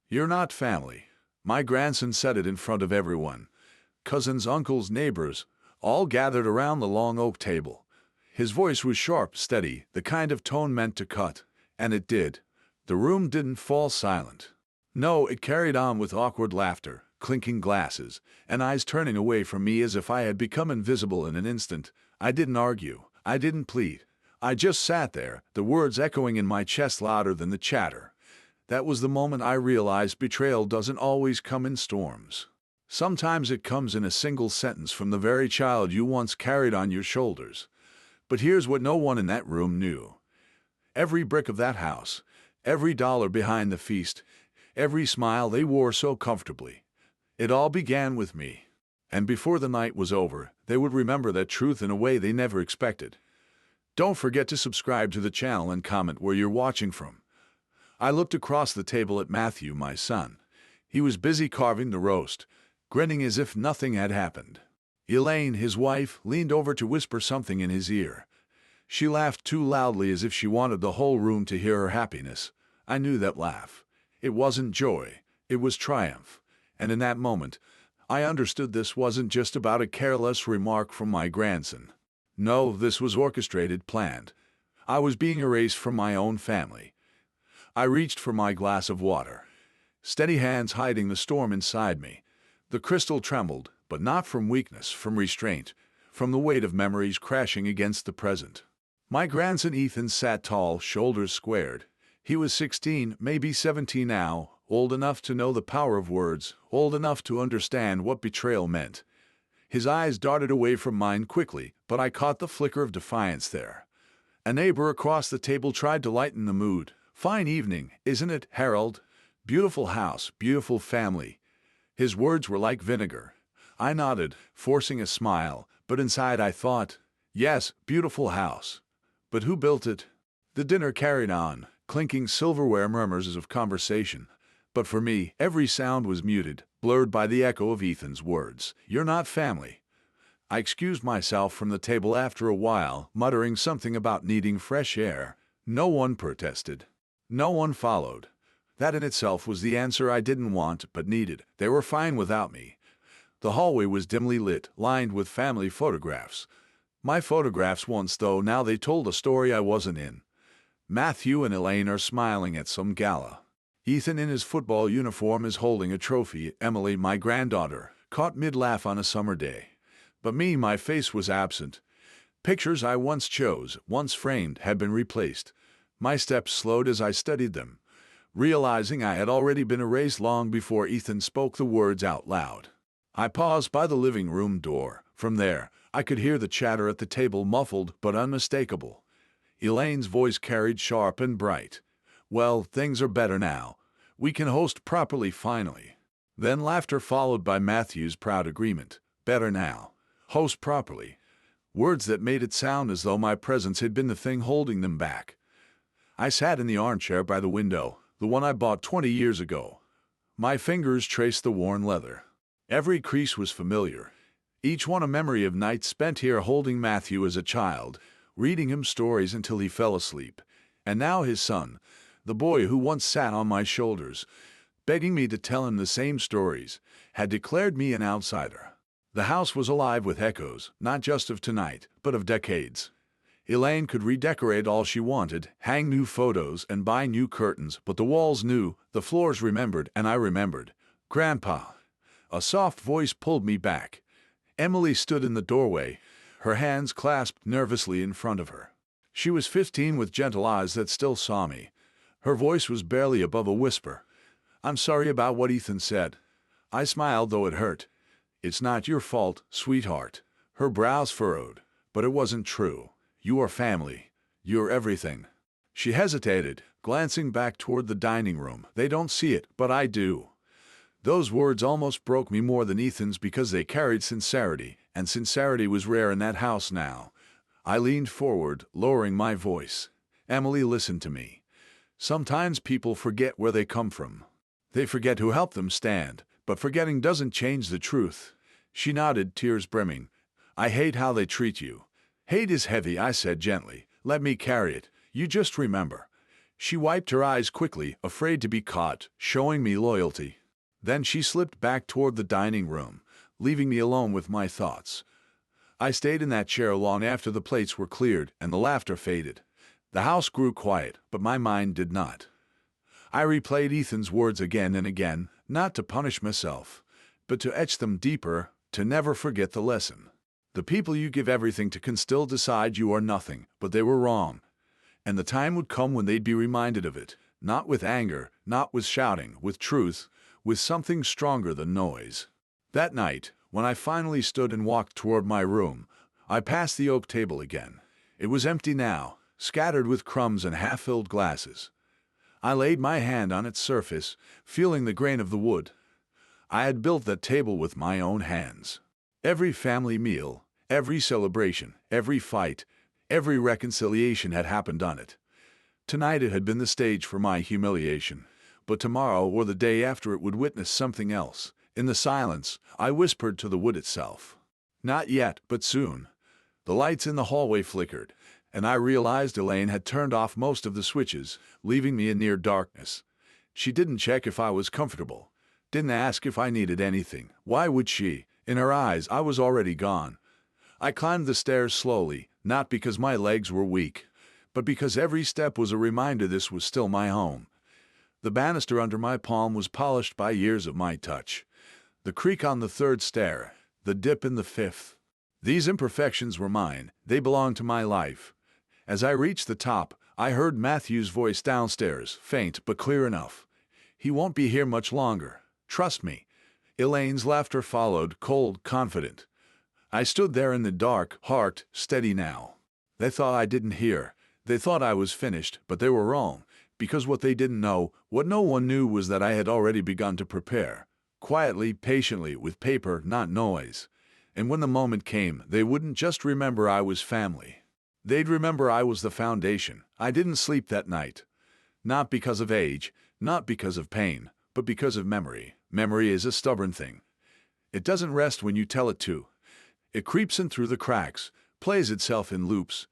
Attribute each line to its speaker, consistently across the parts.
Speaker 1: You're not family. My grandson said it in front of everyone. Cousins, uncles, neighbors, all gathered around the long oak table. His voice was sharp, steady, the kind of tone meant to cut. And it did. The room didn't fall silent. No, it carried on with awkward laughter, clinking glasses, and eyes turning away from me as if I had become invisible in an instant. I didn't argue. I didn't plead. I just sat there, the words echoing in my chest louder than the chatter. That was the moment I realized betrayal doesn't always come in storms. Sometimes it comes in a single sentence from the very child you once carried on your shoulders. But here's what no one in that room knew. Every brick of that house, every dollar behind the feast, every smile they wore so comfortably, it all began with me. And before the night was over, they would remember that truth in a way they never expected. Don't forget to subscribe to the channel and comment where you're watching from. I looked across the table at Matthew, my son. He was busy carving the roast, grinning as if nothing had happened. Elaine, his wife, leaned over to whisper something in his ear. She laughed too loudly as if she wanted the whole room to hear her happiness. I knew that laugh. It wasn't joy, it was triumph. And in that moment, I understood this wasn't just about a careless remark from my grandson. No, this was orchestrated, planned. I was being erased from my own family. I reached for my glass of water, steady hands hiding the storm inside me. The crystal trembled, but not from weakness, from restraint, from the weight of memories crashing against the present. My grandson Ethan sat tall, shoulders squared. He was 16, maybe 17 now, old enough to know the power of words, old enough to understand what betrayal meant. His eyes darted away from mine quickly, but I caught the flicker of defiance there. A neighbor across the table tried to lighten the mood. Fine evening, isn't it, Harold? Beautiful house, beautiful family. His words were like vinegar. I nodded, forcing a smile, but inside I thought, yes, beautiful house. But who built it? The dinner carried on, clinking silverware, murmurs of conversation. But for me, every sound was muted, blurred by the echo of Ethan's words. You're not family. I excused myself from the table after a while, muttering something about needing fresh air. No one protested. No one followed. That in itself was the answer I didn't want but needed. They were fine without me. The hallway was dimly lit, lined with family photographs. My photographs once, though now they told a story I wasn't in. Matthew and Elaine are smiling at some gala. Ethan in his football uniform is holding a trophy. Emily, my granddaughter, caught mid-laugh on a summer day. But me, my face was absent. Pictures I once chose, once framed, had been replaced. My steps slowed as I studied them, realizing I had already been erased long before Ethan spoke the words out loud. I paused by the living room door. From there, I could hear the chatter at the table, muffled but unmistakable. Elaine's voice carried sharp and bright. Well, things are better now. We can host properly finally. Then laughter followed by Matthew's proud agreement. Better now. Host properly. Words that made it sound as though my presence had been the thing holding them back. I sat in the armchair by the window, the one I bought 20 years ago. My fingers traced the worn leather. Every crease was familiar, each one a memory of nights spent here holding Matthew as a child, reading him stories until he fell asleep. And now his son, the boy who once sat on my shoulders, begging me to tell him the same stories, had declared me an outsider. The house was alive with echoes, not just of tonight, but of decades. Elaine could redecorate all she wanted, hang new photos and buy new curtains, but the walls knew, the floors remembered, and I remembered. Grandpa. A soft voice pulled me back. Emily stood in the doorway, her hands clasped nervously in front of her. She was 15 with gentle eyes that still saw me. Her voice was barely above a whisper. I'm sorry about what Ethan said. I smiled, though it hurt. It's not your fault, sweetheart. Her brows furrowed. But it wasn't true. You are family. You're everything. She hesitated, glancing back toward the dining room. They don't see it, but I do. Those words almost broke me more than Ethan's because they carried sincerity, and sincerity was rare in that house now. I leaned forward, lowering my voice. Emily, listen to me. Sometimes people forget where they come from. They forget who helped them stand, but forgetting doesn't change the truth. She nodded, tears brimming. I hate how they treat you. Hate is heavy, I said gently. Let me carry it. You just remember. She wiped her eyes quickly, afraid to be caught, showing me loyalty. Then she slipped back toward the dining room, leaving me alone with my thoughts. I stayed in that chair long after the plates were cleared and the laughter faded. The house grew quiet, but my mind did not. I replayed Ethan's words again and again, not to punish myself, but to etch them deeper, to never forget the lesson. The people you give everything to can still decide you are nothing, but they were wrong. And the time would come when they'd be reminded of it, not with anger, not with shouting, with truth, with something stronger than noise. That night, when I finally stood and walked toward my room, I passed the oak table again. It was empty now, scattered with crumbs and half-filled glasses. I laid my hand on its surface, feeling the grain of the wood. I had built that table with my own hands. Every family meal, every celebration, every fight, every reconciliation had happened on it. Tonight it had been the stage for my humiliation, but tomorrow or the day after it would witness something else. In the silence, I whispered to the wood itself. Not yet, but soon. The lights in the hallway flickered, and I realized Elaine had turned off most of the switches, leaving me in near darkness. She didn't check if I was comfortable, didn't ask if I needed anything. Why would she? In her eyes, I was already gone. I climbed the stairs slowly, not because my legs were weak, but because every step was a reminder this was still my home. The banister under my palm was polished by years of my touch. The creak on the third stair, the dip in the fifth. These imperfections were mine, they belonged to my life. As I reached the top, I heard Matthew's voice downstairs, faint but clear enough. He won't be here much longer. Trust me. Elaine's laughter followed, cold, confident. I stood there in the dark, heart steady now. They thought I didn't hear. They thought I was finished, but they were wrong, because what they didn't know, what no one knew, was that I had already begun to prepare. Quietly, patiently, with paper, not noise. And when the moment came, they wouldn't just remember I was family. They'd remember I was the foundation. I didn't sleep that night. Not because of age, not because of pain, but because of memory. Memory is a stubborn thing. It doesn't rest when you tell it to. It creeps in through the cracks, plays itself in loops.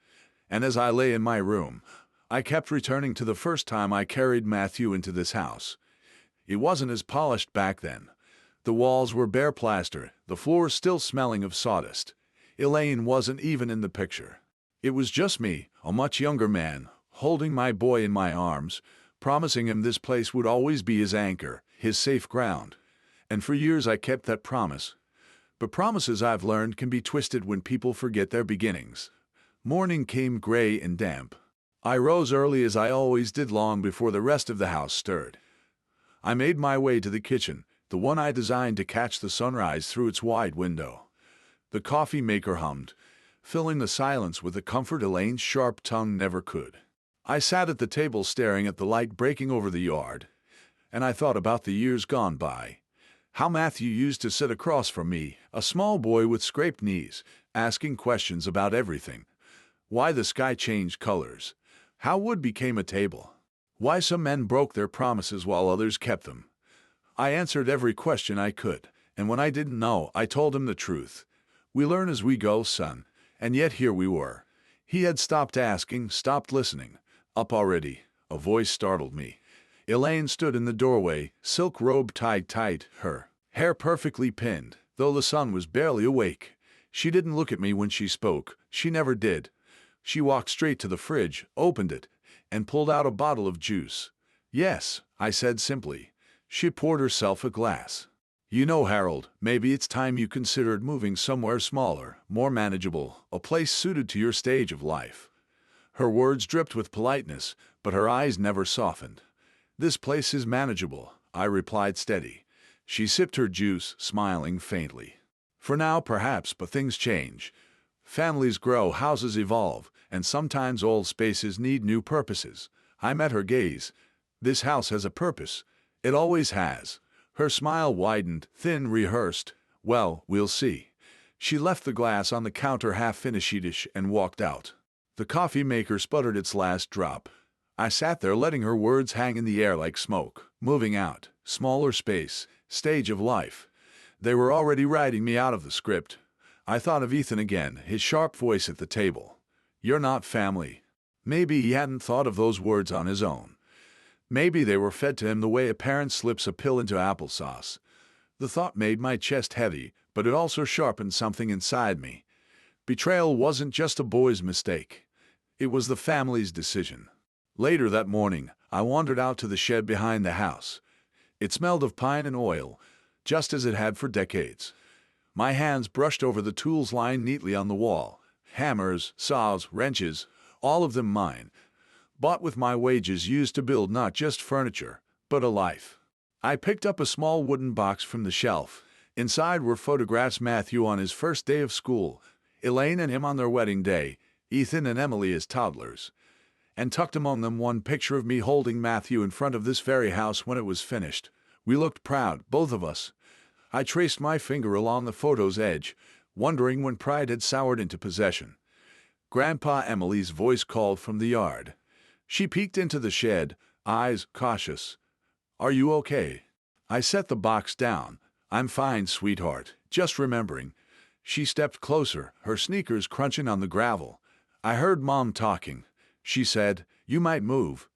Speaker 1: And as I lay in my room, I kept returning to the first time I carried Matthew into this house. It wasn't as polished back then. The walls were bare plaster, the floor still smelling of sawdust. Elaine wasn't even in the picture. It was just me, a much younger man, holding my boy in my arms, promising him this place would always be his anchor, his safe ground. And for years I kept that promise. But promises, I've learned, can be twisted when people forget their beginnings. Morning came gray and damp. I rose early, as I always did, long before the rest of the house stirred. I made my way to the kitchen, the one I designed to catch the sunrise through its wide window. The coffee maker hummed, filling the silence with a comfort Elaine's sharp tongue never could. I sat at the table staring at the light breaking over the yard, and I thought about the years gone by. How Matthew used to sit across from me, a small boy with scraped knees, asking questions about everything. Why the sky changed colors. How wood became a table. Why some men broke their promises while others kept them. I answered every question I could, and when I didn't know, I told him the truth. We learn as we go, son. And yet here we were. He had stopped asking, stopped listening. Up already. A voice startled me. Elaine stood in the doorway, silk robe tied tight, her hair perfectly pinned, though the sun was barely awake. She didn't look at me when she spoke. She never did. She walked straight to the fridge, opened it, and pulled out a bottle of juice. Yes, I said simply. She poured herself a glass. You know, Harold, maybe it's time you considered moving somewhere smaller, more manageable, a place suited to your stage of life. Her words dripped with politeness, but her eyes never softened. This place is manageable, I replied, steady. She sipped her juice, smiling faintly. For now, perhaps, but things change. Families grow, houses evolve, and sometimes old spaces need new purposes. I met her gaze. This house has a purpose. It always has. Her smile widened, thin, rehearsed. Well, we'll see. She left the glass on the counter half-finished and walked out. The coffee maker sputtered its last drop. I sat there letting her words hang in the air like smoke. Moving out. Smaller space. Stage of life. They were already writing me out of the script. I thought of Ethan again, his sharp voice at the table. You're not family. Maybe he hadn't thought of those words on his own. Maybe they were fed to him the way a parent slips a pill into applesauce. The thought made my chest heavy, but it also sharpened something inside me. Betrayal wasn't just a boy's mistake. It was the family's decision. Later that morning, I wandered out to the shed behind the house. It smelled of pine and oil, just as it had for decades. My hands brushed over the tools lying neatly on the wall. Hammers, saws, wrenches, all of them mine. Bought with my wages, used to build not just furniture, but a life. I picked up a small wooden box from the shelf. Inside were photographs: Matthew on his first day of school, Elaine and him on their wedding day, Ethan and Emily as toddlers. And tucked among them one picture of me holding Matthew in front of this very house when it was finished. We looked proud, both of us. I traced my finger along the photo's edge, wondering when pride had soured into possession. Grandpa Emily's voice called from the yard. She peeked into the shed, eyes cautious. "Are you okay?" I set the box down. "I'm fine, sweetheart, just remembering." She stepped closer, her sneakers crunching on the gravel. "I heard Mom talking. She said, you might move."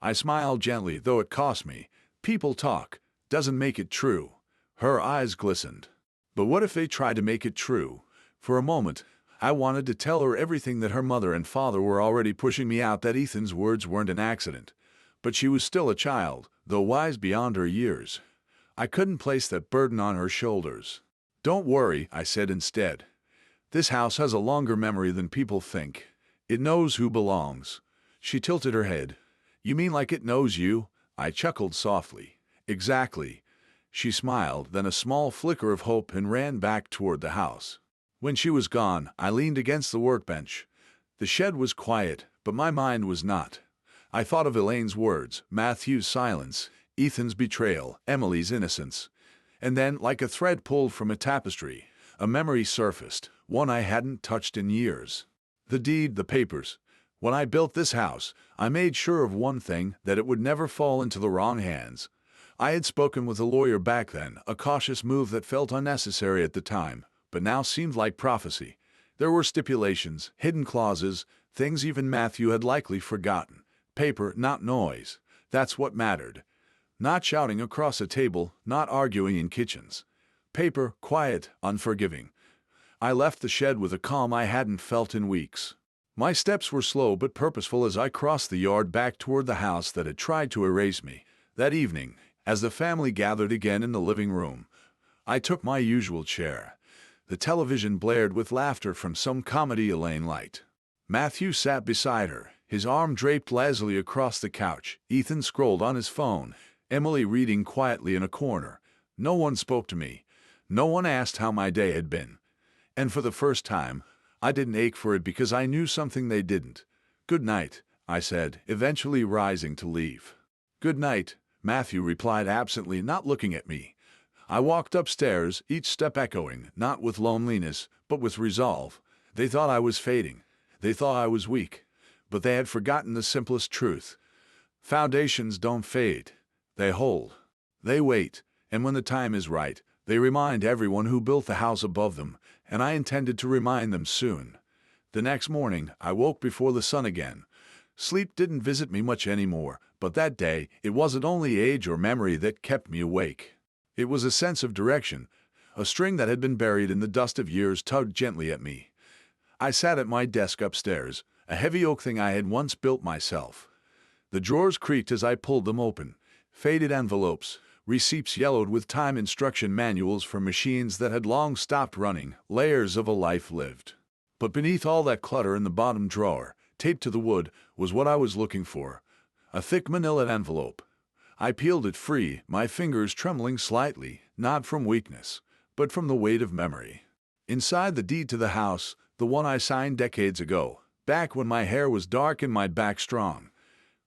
Speaker 1: I smiled gently, though it cost me. People talk. Doesn't make it true. Her eyes glistened. But what if they tried to make it true? For a moment, I wanted to tell her everything, that her mother and father were already pushing me out, that Ethan's words weren't an accident. But she was still a child, though wise beyond her years. I couldn't place that burden on her shoulders. "Don't worry," I said instead. "This house has a longer memory than people think. It knows who belongs." She tilted her head. "You mean like it knows you?" I chuckled softly. "Exactly." She smiled, then a small flicker of hope, and ran back toward the house. When she was gone, I leaned against the workbench. The shed was quiet, but my mind was not. I thought of Elaine's words, Matthew's silence, Ethan's betrayal, Emily's innocence. And then, like a thread pulled from a tapestry, a memory surfaced, one I hadn't touched in years. The deed, the papers. When I built this house, I made sure of one thing, that it would never fall into the wrong hands. I had spoken with a lawyer back then, a cautious move that felt unnecessary at the time, but now seemed like prophecy. There were stipulations, hidden clauses, things even Matthew had likely forgotten. Paper, not noise. That's what mattered. Not shouting across a table, not arguing in kitchens. Paper, quiet, unforgiving. I left the shed with a calm I hadn't felt in weeks. My steps were slow but purposeful as I crossed the yard back toward the house that had tried to erase me. That evening, as the family gathered again in the living room, I took my usual chair. The television blared with laughter from some comedy Elaine liked. Matthew sat beside her, his arm draped lazily across the couch. Ethan scrolled on his phone, Emily reading quietly in a corner. No one spoke to me. No one asked how my day had been. And for the first time, I didn't ache for it, because I knew something they didn't. "Good night," I said, eventually rising to leave. "Good night," Matthew replied absently, not looking at me. I walked upstairs, each step echoing, not with loneliness, but with resolve. They thought I was fading. They thought I was weak. But they had forgotten the simplest truth. Foundations don't fade. They hold. They wait. And when the time is right, they remind everyone who built the house above them, and I intended to remind them soon. The next morning, I woke before the sun again. Sleep didn't visit me much anymore, but that day, it wasn't only age or memory that kept me awake. It was a sense of direction. A string that had been buried in the dust of years tugged gently at me. I sat at my desk upstairs, a heavy oak thing I had once built myself. The drawers creaked as I pulled them open. Faded envelopes, receipts yellowed with time, instruction manuals for machines that had long stopped running, layers of a life lived. But beneath all that clutter in the bottom drawer, taped to the wood, was what I was looking for. A thick manila envelope. I peeled it free, my fingers trembling slightly, not from weakness, but from the weight of memory. Inside, the deed to the house, the one I signed decades ago, back when my hair was dark and my back strong.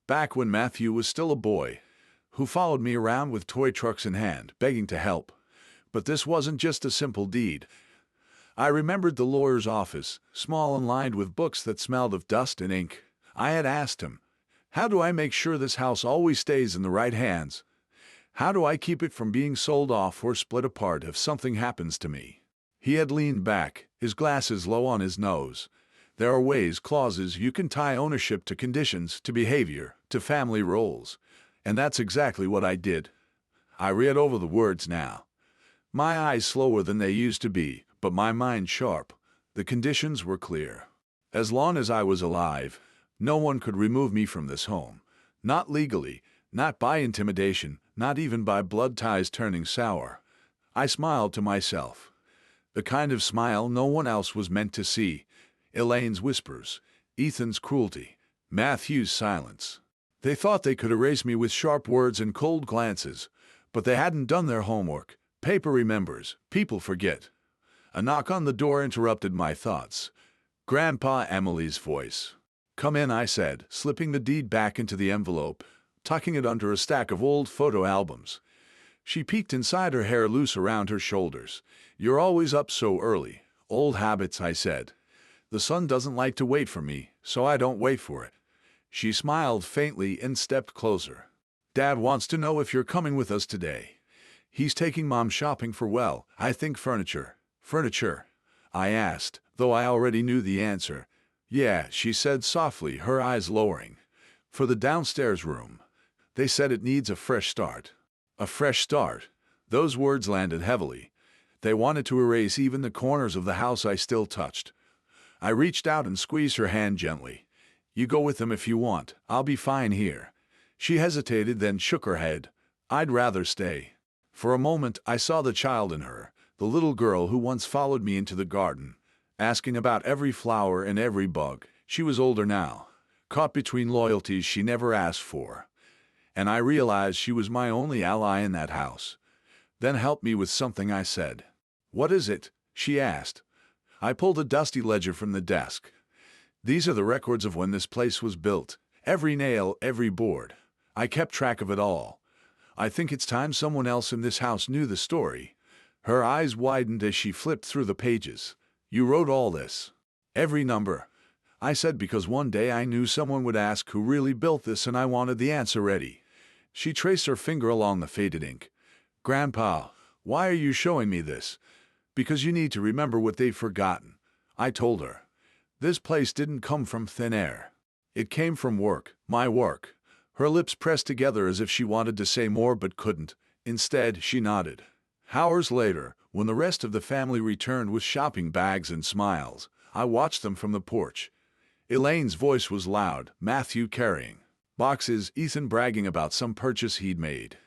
Speaker 1: Back when Matthew was still a boy, who followed me around with toy trucks in hand, begging to help. But this wasn't just a simple deed. I remembered the lawyer's office, small and lined with books that smelled of dust and ink. I had asked him, "How do I make sure this house always stays in the right hands? How do I keep it from being sold off or split apart if something happens to me?" He had leaned back, his glasses low on his nose. "There are ways, clauses, you can tie ownership to conditions, to behavior, to family roles. And that's exactly what I did. I read over the words now. My eyes slower than they used to be, but my mind sharp. The conditions were clear. As long as I was alive, no one could remove me from this home. Not legally, not by intimidation, not even by blood ties turning sour. I smiled to myself. The kind of smile no one else was meant to see. Elaine's whispers, Ethan's cruelty, Matthew's silence. They thought they could erase me with sharp words and cold glances, but they hadn't done their homework. Paper remembers, people forget. A knock on the door interrupted my thoughts. Grandpa Emily's voice. "Come in," I said, slipping the deed back into the envelope, tucking it under a stack of old photo albums. She peeked inside, her hair loose around her shoulders. "You're always up so early." "Old habits," I said. "The sun doesn't like to wait for me, so I don't wait for it." She smiled faintly and stepped closer. "Dad wants to know if you're coming with us today. He's taking Mom shopping for, well, I think furniture." "Furniture?" I asked, though I already knew the answer. "Yeah," she said softly, her eyes lowering. "For the downstairs room. They said it needs a fresh start." A fresh start. Those words landed heavily. They wanted to erase even the corners of the house I still touched. I reached out and squeezed her hand gently. "You go with them if you want. I'll be fine here." She hesitated, then shook her head. "I'd rather stay." For a moment I saw the child in her, the little girl who once followed me into the garden, asking about every flower and every bug. She was older now, caught between loyalties she never asked for. And I realized she was my only ally in that house. "Then help me with something," I said. "What is it?" she asked. I pulled a dusty ledger from the desk. "These are the records of when this place was built. Every nail, every board. I kept track of it all. I think it's time someone else in this house knew the story." Her eyes widened as she flipped through the pages. "You wrote all this?" "Every number," I said, because one day I knew someone would ask who really built this and I wanted the answer ready. She traced her finger along the faded ink. "Grandpa, why are you showing me this?" "Because you need to remember what they've forgotten," I told her. "This place didn't come from thin air. It came from work, my work." Her lips pressed together as if she wanted to say more but couldn't. Instead, she nodded. Hours later, when the rest of the family returned with shopping bags and smiles, I watched them from the porch. Elaine's voice was loud, Matthew carrying boxes, Ethan bragging about some purchase he'd made.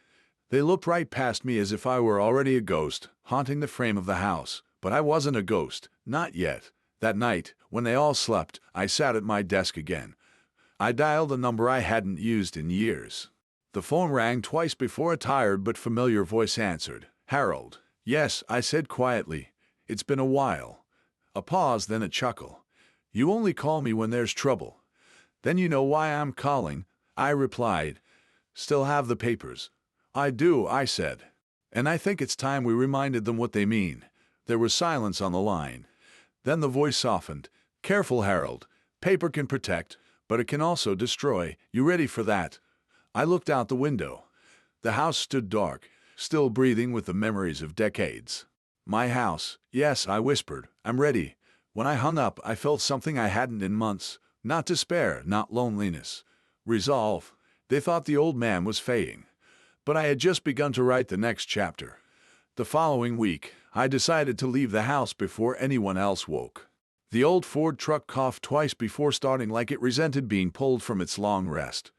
Speaker 1: They looked right past me as if I were already a ghost, haunting the frame of the house. But I wasn't a ghost, not yet. That night, when they all slept, I sat at my desk again. I dialed a number I hadn't used in years. The phone rang twice before a tired but familiar voice answered. "Harold." "Yes," I said quietly. "It's been a while." A pause, then a chuckle. "You only call me when there's trouble." "Then you know why I'm calling," I replied. "Still have the papers?" "I do," I said. "And I think it's time we reminded them what they mean." There was silence on the line. Then the voice softened. "Careful, Harold. Paper can protect, but it can also destroy. You ready for that?" I looked out the window. The house stood dark, still breathing with the memories of decades. "My house." "Yes," I whispered. "I'm ready." When I hung up, I felt something I hadn't in months. Not despair, not loneliness. Resolve. They thought the old man was fading. But I had just begun to write the next chapter. The following week, I decided to leave the house before anyone else woke. The old Ford truck coughed twice before starting, like it resented being pulled from its long rest.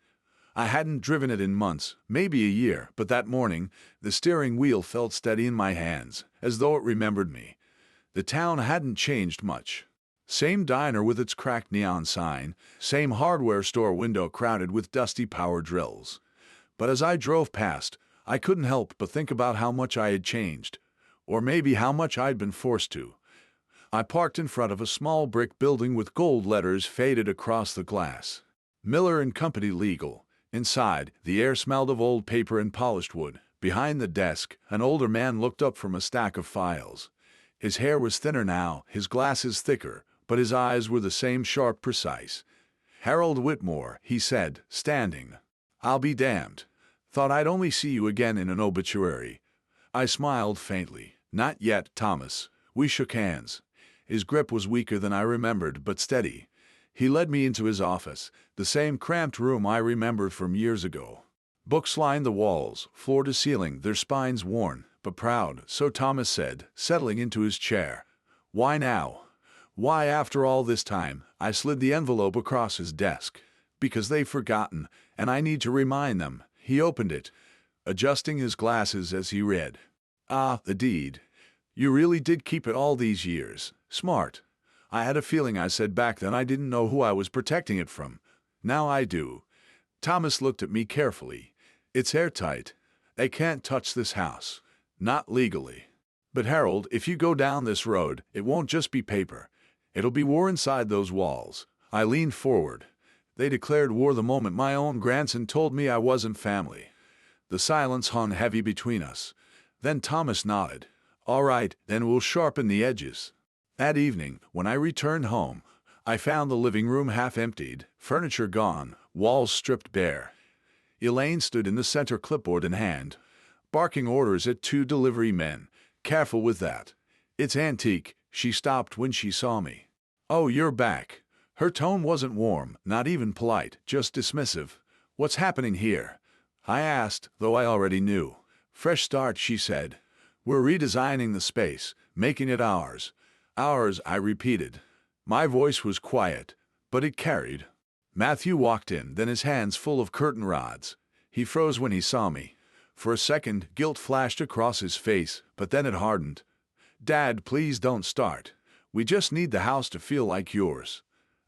Speaker 1: I hadn't driven it in months, maybe a year, but that morning, the steering wheel felt steady in my hands, as though it remembered me. The town hadn't changed much. Same diner with its cracked neon sign, same hardware store window crowded with dusty power drills. But as I drove past, I couldn't help but think about how much I had changed, or maybe how much I'd been forced to. I parked in front of a small brick building with gold letters faded across the glass. Miller and Company Legal. Inside, the air smelled of old paper and polished wood. Behind the desk, an older man looked up from a stack of files. His hair was thinner now, his glasses thicker, but his eyes were the same sharp, precise. "Harold Whitmore," he said, standing. "I'll be damned. Thought I'd only see you again in an obituary." I smiled faintly. "Not yet, Thomas." We shook hands. His grip was weaker than I remembered, but steady. He led me into his office, the same cramped room I remembered from years ago. Books lined the walls, floor to ceiling, their spines worn, but proud, so Thomas said, settling into his chair. Why now? Why, after all this time? I slid the envelope across his desk. Because they've forgotten, and I need to remind them. He opened it, adjusting his glasses as he read. Ah, the deed. You really did keep it all these years. Smart. I had a feeling I said back then I didn't know who I was protecting it from. Now I do. Thomas looked at me carefully. It's airtight. They can't touch this house. Not legally. But Harold, if you go down this road, it won't just be paper. It'll be war inside those walls. I leaned forward. They declared war the moment my own grandson told me I wasn't family. The silence hung heavy between us. Then Thomas nodded. All right, then we'll sharpen the edges. That evening, when I returned home, I found the living room half emptied, furniture gone, walls stripped bare. Elaine stood in the center, clipboard in hand, barking orders at 2 delivery men. Careful with that. It's antique. She stopped when she saw me. Oh, you're back. Her tone wasn't warm, not even polite, just dismissive. What's happening here? I asked, though I already knew. Fresh start, she said. We're redesigning the space, making it ours. Ours, I repeated. My voice was quiet, but it carried. Matthew walked in, then his hands full of curtain rods. He froze when he saw me. For a second, guilt flashed across his face, but then it hardened. Dad, please don't start. We just need the house to feel like yours.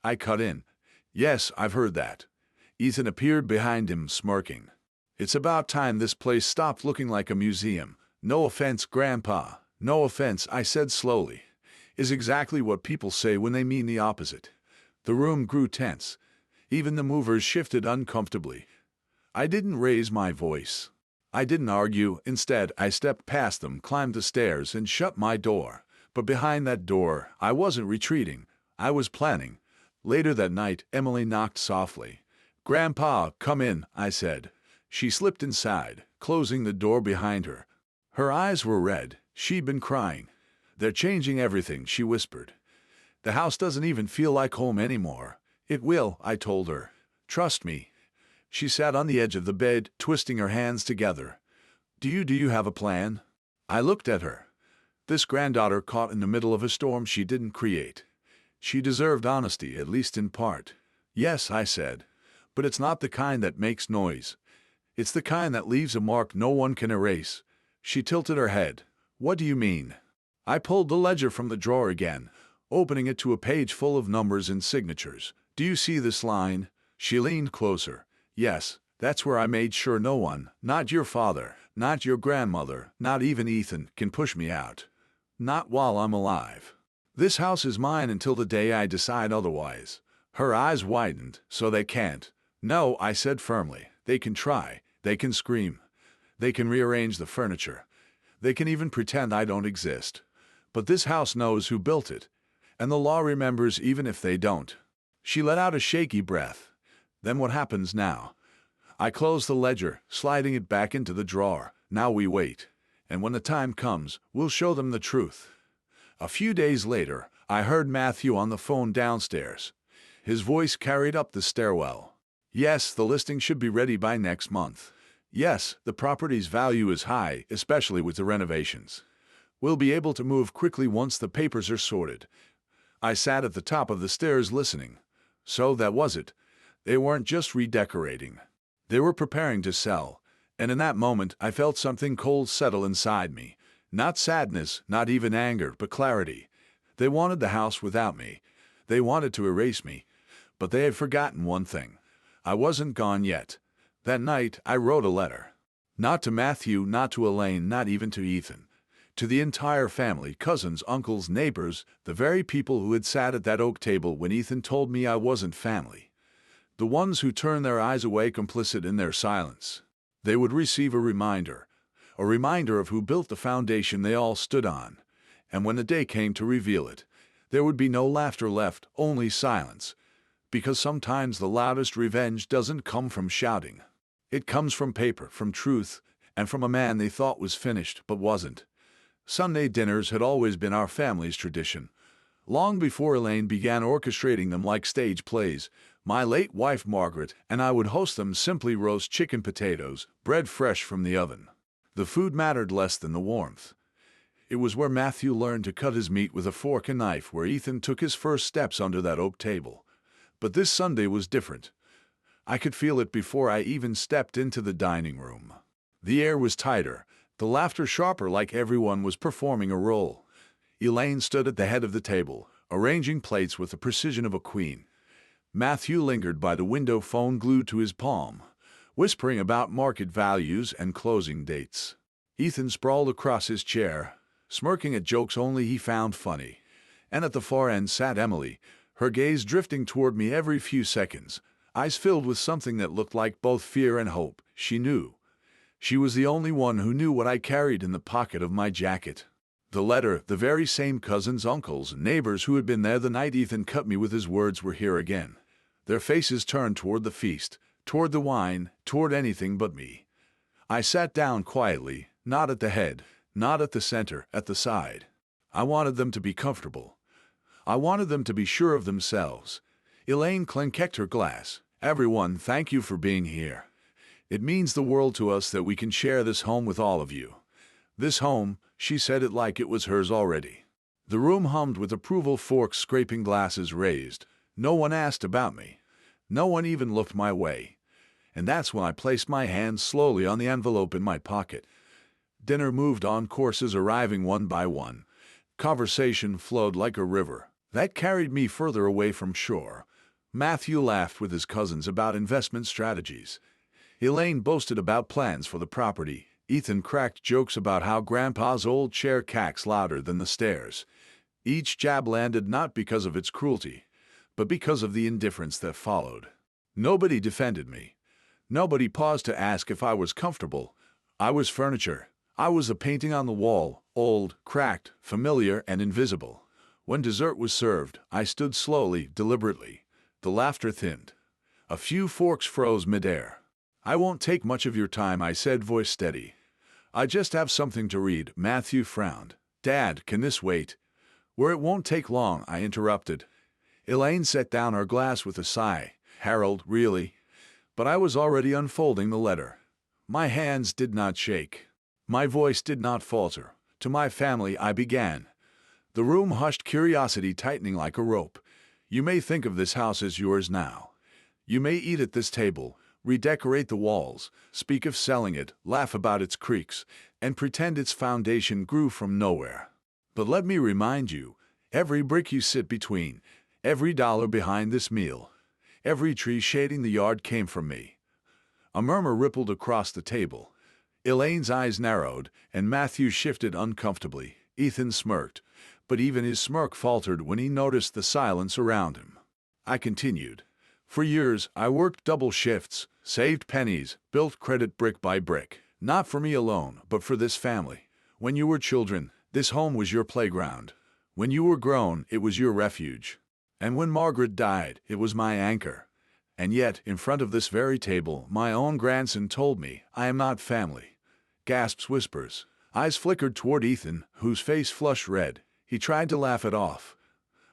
Speaker 1: I cut in. Yes, I've heard that. Ethan appeared behind him, smirking. It's about time this place stopped looking like a museum. No offense, Grandpa. No offense, I said slowly. Is exactly what people say when they mean the opposite. The room grew tense. Even the movers shifted uncomfortably. I didn't raise my voice. I didn't argue. Instead, I stepped past them, climbed the stairs, and shut my door. But behind that door, I wasn't retreating. I was planning. Later that night, Emily knocked softly. Grandpa, come in, I said. She slipped inside, closing the door behind her. Her eyes were red. She'd been crying. They're changing everything, she whispered. The house doesn't even feel like home anymore. It will, I told her. Trust me. She sat on the edge of the bed, twisting her hands together. Do you have a plan? I looked at her. This granddaughter caught in the middle of a storm she didn't create. She deserved honesty, at least in part. Yes, I said. But it's not the kind that makes noise. It's the kind that leaves a mark no one can erase. She tilted her head. What do you mean? I pulled the ledger from the drawer again, opening it to a page full of numbers and signatures. Do you see this line? She leaned closer. Yes, that's where I made sure no one, not your father, not your grandmother, not even Ethan, can push me out. Not while I'm alive. This house is mine until the day I decide otherwise. Her eyes widened. So they can't. No, I said firmly. They can try. They can scream. They can rearrange the furniture. They can even pretend I don't exist. But this house knows who built it. And the law remembers even if they don't. She let out a shaky breath. Then what happens now? I closed the ledger, sliding it back into the drawer. Now we wait. And when the time comes, we'll show them the truth. A few days later, I heard Matthew on the phone downstairs. His voice carried up the stairwell. Yes, the listing should be ready by next month. Yes, the property's value is high, especially with the renovations. We'll be able to move quickly once the papers are sorted. I sat at the top of the stairs listening. So that was it. They weren't just redecorating. They were preparing to sell. And in that moment, I felt something cold settle inside me. Not sadness, not even anger, but clarity. They wanted the house without me. They wanted to erase me. But they had forgotten one thing. I wasn't gone yet. That night, I wrote a letter. Not to Matthew, not to Elaine, not even to Ethan. To the entire family, cousins, uncles, neighbors, the very people who had sat at that oak table when Ethan told me I wasn't family. The ones who turned their eyes away complicit in their silence. They would receive a reminder of who built the foundation they all stood on. And when the day came to reveal it, there would be no laughter left, only silence. Because sometimes the loudest revenge doesn't come from shouting. It comes from paper, from truth, and from a man they thought was finished, but wasn't. Sunday dinners had always been our family's tradition. Long before Elaine began orchestrating them like stage plays, My late wife Margaret and I would host them simply roast chicken potatoes, bread fresh from the oven. The food mattered less than the warmth. It was where Matthew learned to cut his meat with a fork and knife, where Ethan took his first steps under that oak table. But this Sunday was different. I could feel it before I even stepped into the dining room. The air was tighter, the laughter sharper, like everyone was performing a role. Elaine stood at the head of the table, arranging plates with the precision of a queen. Matthew lingered by the window, phone glued to his palm, whispering about market values and closing dates. Ethan sprawled across his chair, smirking at jokes only he found funny. And at the far end sat Emily, her gaze drifting toward me every few seconds, eyes filled with something that looked like both fear and hope. She knew. She was the only one who knew what I carried in the pocket of my jacket. The letter, the very same cousins, uncles, and neighbors who had been there the night Ethan cut me with his words were here again. Their faces turned toward the feast, toward the wine, toward anything but me. I sat down quietly, not at the head, not at the center, at the side. I wanted them to be comfortable. I wanted them to be sure of themselves. Elaine clinked her glass. Everyone, thank you for being here. It means the world to us that we can share this home with all of you. This home, she said it like it was hers already. The room hummed with approval, forks scraping, glasses raised. No one asked about me. No one even looked my way. And that's when I placed my hand slowly on the envelope in my pocket. Dinner moved on, courses arriving one by one. Conversation flowed like a river that carried me further away from shore. Matthew laughed with his cousins about investment strategies. Elaine boasted about plans for the property. Ethan cracked jokes about how Grandpa's old chair cacks louder than the stairs. Each jab landed not because of its cruelty, but because of the indifference that followed. Nobody defended me. Nobody paused to ask if I was comfortable. I was furniture. I was a painting on the wall, old, cracked, familiar, and invisible. When dessert was served, I stood slowly, deliberately. The laughter thinned. A few forks froze midair. I won't take much of your time, I said, voice steady. I just have something to read. Matthew frowned. Dad, can this wait? Where it won't take long, I interrupted. Elaine set down her glass with a sigh. Harold, really? But I was already unfolding the letter. My hands did not shake. My voice did not falter. To my family, I began. The room hushed, curiosity tightening like a rope. You may think of this house as yours now. You may eat at this table, redecorate the walls, speak of selling it, laugh about its creaks, and pretend its foundation grew from nowhere. But let me remind you, every brick you sit between, every dollar behind this meal, every tree shading the yard came from me. A murmur rippled across the table. Elaine's eyes narrowed, and Matthew shifted uncomfortably. Ethan smirked, but even his smirk faltered when he noticed the silence around him. I continued. For years, I worked double shifts, saved pennies, built credit brick by brick. Not for me alone, but for this family. When you were children, this home was your playground. When you were grown, it was your refuge. And when Margaret died, it was my anchor. And yet, in front of this very table, my own grandson told me, I am not family. Gasps, whispers. Eyes flickered toward Ethan, whose face flushed red. He tried to laugh it off.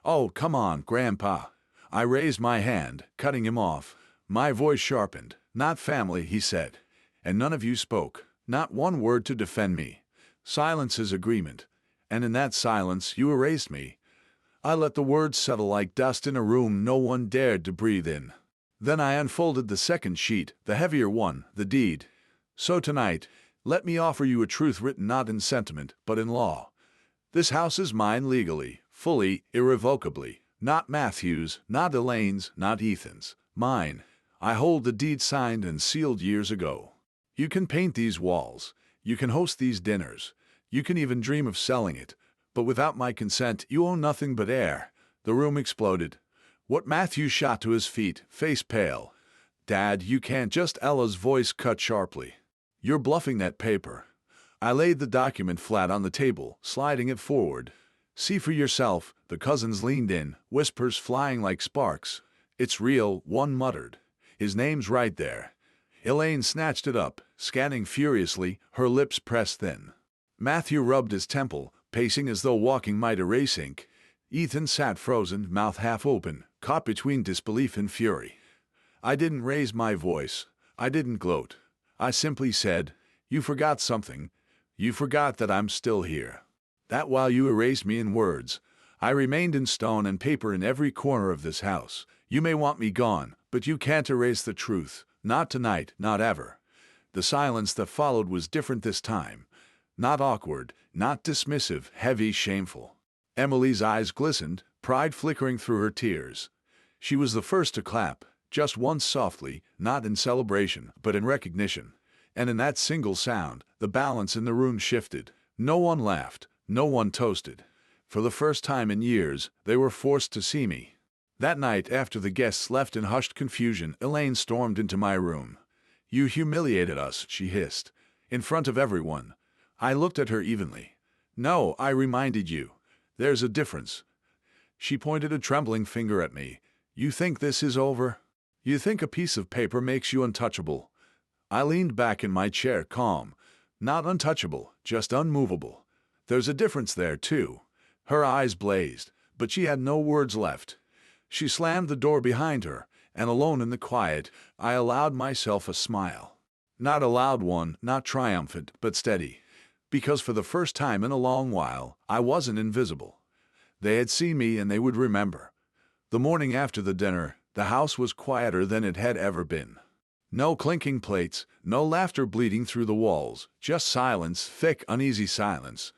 Speaker 1: Oh, come on, Grandpa. I raised my hand, cutting him off. My voice sharpened. Not family, he said. And none of you spoke. Not one word to defend me. Silence is agreement. And in that silence, you erased me. I let the words settle like dust in a room no one dared to breathe in. Then I unfolded the second sheet, the heavier one, the deed. So tonight, let me offer you a truth written not in sentiment, but in law. This house is mine legally, fully, irrevocably. Not Matthew's, not Elaine's, not Ethan's. Mine. I hold the deed signed and sealed years ago. You can paint these walls. You can host these dinners. You can even dream of selling it. But without my consent, you own nothing but air. The room exploded. What Matthew shot to his feet, face pale. Dad, you can't just. Ella's voice cut sharply. You're bluffing that paper. I laid the document flat on the table, sliding it forward. See for yourself, the cousins leaned in, whispers flying like sparks. It's real, one muttered. His name's right there. Elaine snatched it up, scanning furiously, her lips pressed thin. Matthew rubbed his temple, pacing as though walking might erase ink. Ethan sat frozen, mouth half open, caught between disbelief and fury. I didn't raise my voice. I didn't gloat. I simply said, "You forgot something. You forgot that I'm still here. That while you erased me in words, I remained in stone and paper in every corner of this house. You may want me gone, but you can't erase the truth. Not tonight, not ever." The silence that followed was different this time. Not awkward, not dismissive, heavy, shameful. Emily's eyes glistened, pride flickering through her tears. She was the first to clap, just once softly, not in celebration, but in recognition. And in that single sound, the balance in the room shifted. No one laughed, no one toasted. For the first time in years, they were forced to see me. That night, after the guests left in hushed confusion, Elaine stormed into my room. "You humiliated us," she hissed. "In front of everyone." I looked at her evenly. "No," I reminded you. "There's a difference." She pointed a trembling finger at me. "You think this is over? You think a piece of paper makes you untouchable?" I leaned back in my chair, calm. Not untouchable, just unmovable. There's a difference there, too. Her eyes blazed, but she had no words left. She slammed the door behind her, and alone in the quiet, I allowed myself a smile. Not a loud one, not triumphant, but steady. Because for the first time in a long while, I wasn't invisible. They had seen me and they would remember. The morning after the dinner, the house was quieter than it had ever been. No clinking plates, no laughter bleeding through the walls, just silence, thick, uneasy silence.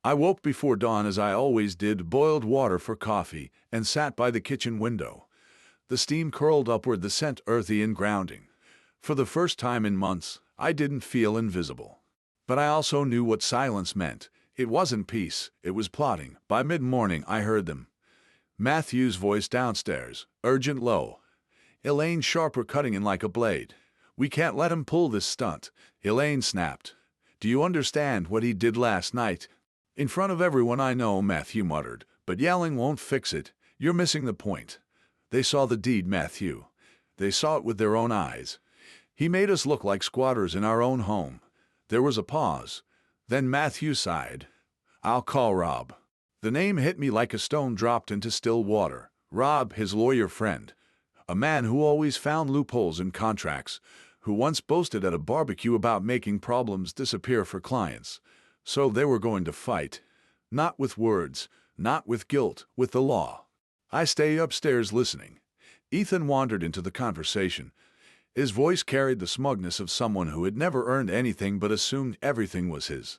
Speaker 1: I woke before dawn as I always did, boiled water for coffee, and sat by the kitchen window. The steam curled upward, the scent earthy and grounding. For the first time in months, I didn't feel invisible. But I also knew what silence meant. It wasn't peace, it was plotting. By mid-morning, I heard them. Matthew's voice downstairs, urgent, low. Elaine sharper, cutting in like a blade. "We can't let him pull this stunt," Elaine snapped. "Do you understand what he did last night?" "In front of everyone, I know," Matthew muttered, "but yelling won't fix it. You're missing the point. They saw the deed, Matthew. They saw it with their own eyes. He made us look like squatters in our own home." There was a pause. Then Matthew sighed. "I'll call Rob." The name hit me like a stone dropped into still water. Rob, his lawyer friend. A man who always found loopholes in contracts, who once boasted at a barbecue about making problems disappear for clients. So they were going to fight. Not with words, not with guilt, with the law. I stayed upstairs listening. Ethan wandered into the conversation. His voice carried the smugness of someone who had never earned anything but assumed everything was his.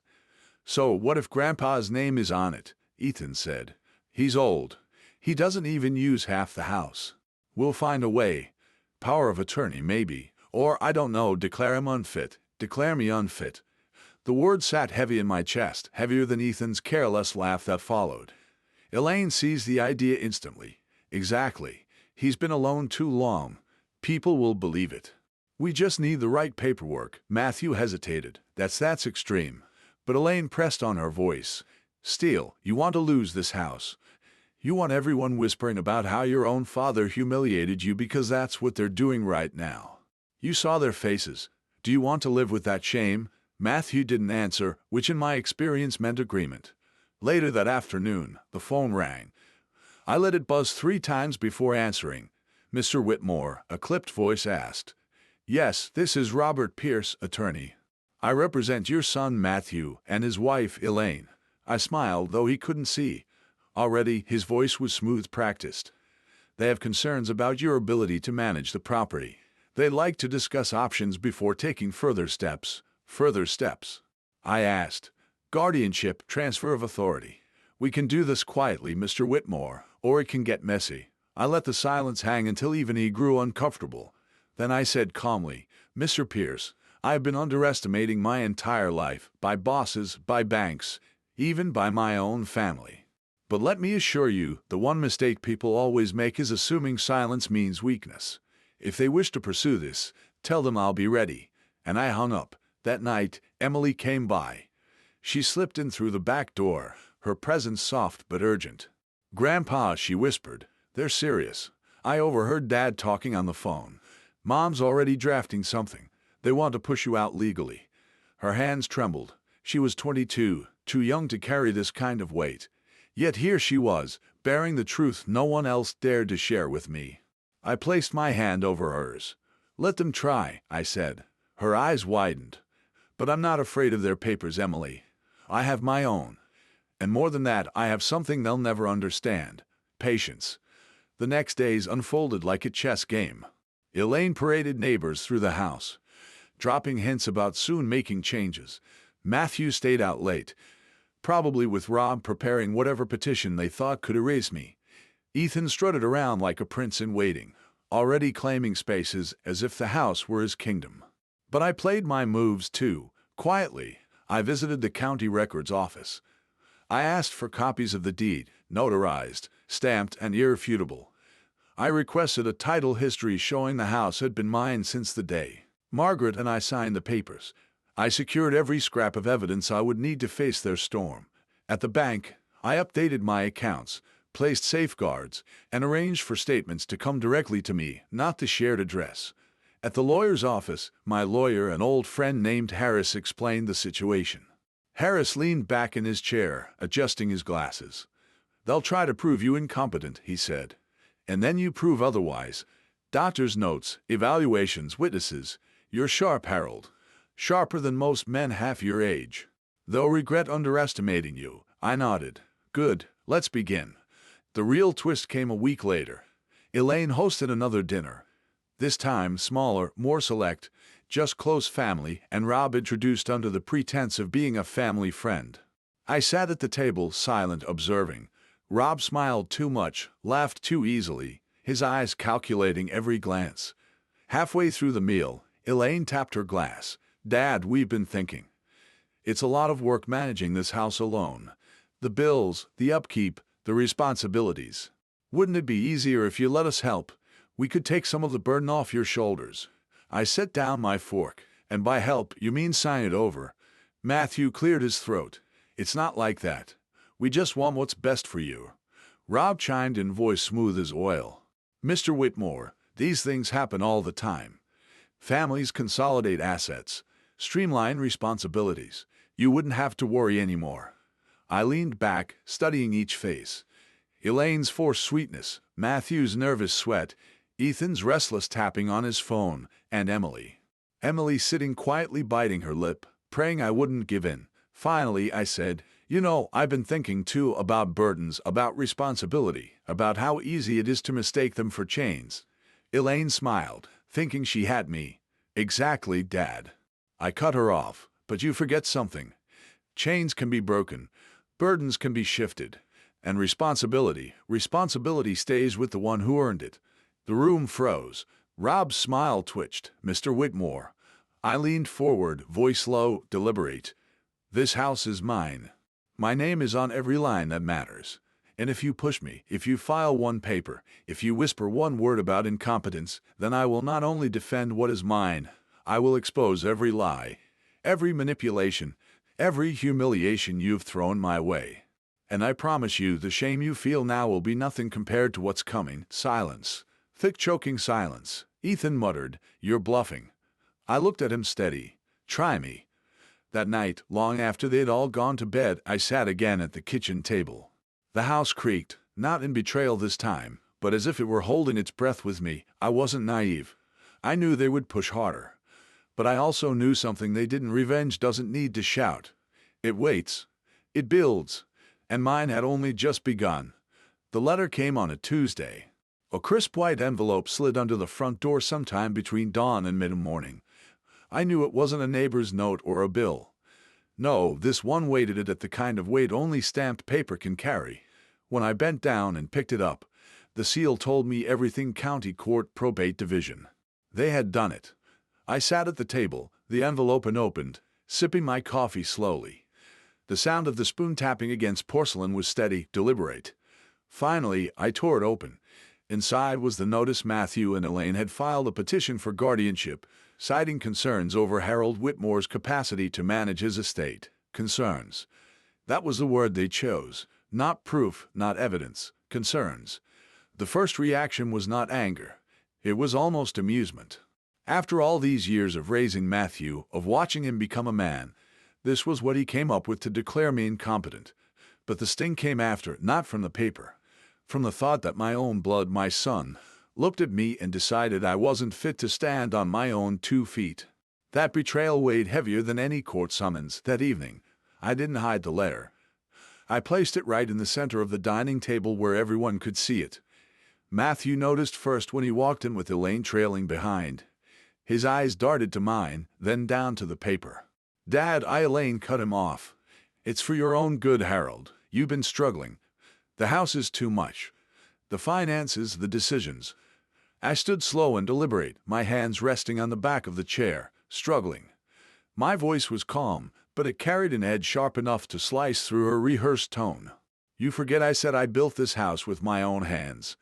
Speaker 1: "So what if Grandpa's name is on it?" Ethan said. "He's old. He doesn't even use half the house. We'll find a way. Power of attorney, maybe. Or, I don't know, declare him unfit. Declare me unfit." The word sat heavy in my chest, heavier than Ethan's careless laugh that followed. Elaine seized the idea instantly. "Exactly. He's been alone too long. People will believe it. We just need the right paperwork." Matthew hesitated. That's extreme." But Elaine pressed on, her voice. "Still, you want to lose this house. You want everyone whispering about how your own father humiliated you, because that's what they're doing right now. You saw their faces. Do you want to live with that shame?" Matthew didn't answer, which in my experience meant agreement. Later that afternoon, the phone rang. I let it buzz 3 times before answering. "Mr. Whitmore," a clipped voice asked. "Yes, this is Robert Pierce, attorney. I represent your son Matthew and his wife Elaine." I smiled, though he couldn't see. Already, his voice was smooth, practiced. "They have concerns about your ability to manage the property. They'd like to discuss options before taking further steps." "Further steps?" I asked. "Guardianship, transfer of authority. We can do this quietly, Mr. Whitmore, or it can get messy." I let the silence hang until even he grew uncomfortable. Then I said calmly, "Mr. Pierce, I have been underestimating my entire life, by bosses, by banks, even by my own family. But let me assure you, the one mistake people always make is assuming silence means weakness. If they wish to pursue this, tell them I'll be ready." And I hung up. That night, Emily came by. She slipped in through the back door, her presence soft but urgent. "Grandpa," she whispered, "they're serious. I overheard Dad talking on the phone. Mom's already drafting something. They want to push you out legally." Her hands trembled. She was 22, too young to carry this kind of weight. Yet here she was, bearing the truth no one else dared to share with me. I placed my hand over hers. "Let them try," I said. Her eyes widened. "But I'm not afraid of their papers, Emily. I have my own. And more than that, I have something they'll never understand: patience." The next days unfolded like a chess game. Elaine paraded neighbors through the house, dropping hints about soon making changes. Matthew stayed out late, probably with Rob preparing whatever petition they thought could erase me. Ethan strutted around like a prince in waiting, already claiming spaces as if the house were his kingdom. But I played my moves too, quietly. I visited the county records office. I asked for copies of the deed, notarized, stamped, and irrefutable. I requested a title history showing the house had been mine since the day Margaret and I signed the papers. I secured every scrap of evidence I would need to face their storm. At the bank, I updated my accounts, placed safeguards, and arranged for statements to come directly to me, not the shared address. At the lawyer's office, my lawyer, an old friend named Harris, explained the situation. Harris leaned back in his chair, adjusting his glasses. "They'll try to prove you incompetent," he said. "And then you prove otherwise. Doctor's notes, evaluations, witnesses. You're sharp, Harold. Sharper than most men half your age. They'll regret underestimating you." I nodded. "Good, let's begin." The real twist came a week later. Elaine hosted another dinner. This time smaller, more select, just close family, and Rob introduced under the pretense of being a family friend. I sat at the table, silent, observing. Rob smiled too much, laughed too easily, his eyes calculating every glance. Halfway through the meal, Elaine tapped her glass. "Dad, we've been thinking. It's a lot of work managing this house alone. The bills, the upkeep, the responsibilities. Wouldn't it be easier if you let us help? We could take some of the burden off your shoulders." I set down my fork. "And by help, you mean sign it over?" Matthew cleared his throat. "It's not like that. We just want what's best for you." Rob chimed in, voice smooth as oil. "Mr. Whitmore, these things happen all the time. Families consolidate assets, streamline responsibilities. You wouldn't have to worry anymore." I leaned back, studying each face. Elaine's forced sweetness, Matthew's nervous sweat, Ethan's restless tapping on his phone, and Emily. Emily sitting quietly biting her lip, praying I wouldn't give in. Finally, I said, "You know, I've been thinking too about burdens, about responsibility, about how easy it is to mistake them for chains." Elaine smiled, thinking she had me. "Exactly, Dad." I cut her off. "But you forget something. Chains can be broken, burdens can be shifted, and responsibility stays with the one who earned it." The room froze. Rob's smile twitched. "Mr. Whitmore." I leaned forward, voice low, deliberate. "This house is mine. My name is on every line that matters. And if you push me, if you file one paper, if you whisper one word about incompetence, then I will not only defend what is mine, I will expose every lie, every manipulation, every humiliation you've thrown my way. And I promise you the shame you feel now will be nothing compared to what's coming." Silence. Thick, choking silence. Ethan muttered, "You're bluffing." I looked at him steady. "Try me." That night, long after they'd all gone to bed, I sat again at the kitchen table. The house creaked, not in betrayal this time, but as if it were holding its breath with me. I wasn't naive. I knew they would push harder. But I also knew something they didn't. Revenge doesn't need to shout. It waits. It builds. And mine had only just begun. The letter came on a Tuesday. A crisp white envelope slid under the front door sometime between dawn and mid-morning. I knew it wasn't a neighbor's note or a bill. No, this one weighted it at the kind of weight only stamped paper can carry. When I bent down and picked it up, the seal told me everything: County Court Probate Division. They had done it. I sat at the table, the envelope unopened, sipping my coffee slowly. The sound of the spoon tapping against porcelain was steady, deliberate. Finally, I tore it open. Inside was the notice. Matthew and Elaine had filed a petition for guardianship, citing concerns over Harold Whitmore's capacity to manage his estate. Concerns. That was the word they chose. Not proof, not evidence. Concerns. The first reaction was not anger. It was almost amusement. After all these years of raising Matthew, of watching him become a man, this was what he came up with to declare me incompetent. But the sting came after, not from the paper. From the thought that my own blood, my son, looked at me and decided I wasn't fit to stand on my own 2 feet. That betrayal weighed heavier than any court summons that evening. I didn't hide the letter. I placed it right in the center of the dining table where everyone could see it. Matthew noticed first when he walked in with Elaine trailing behind. His eyes darted to mine, then down to the paper. "Dad," Elaine cut him off. "It's for your own good, Harold. You've been struggling. The house is too much. The finances, the decisions." I stood slow and deliberate, my hands resting on the back of the chair, struggling. My voice was calm, but it carried an edge sharp enough to slice through her rehearsed tone. "You forget I said I built this house with my own hands.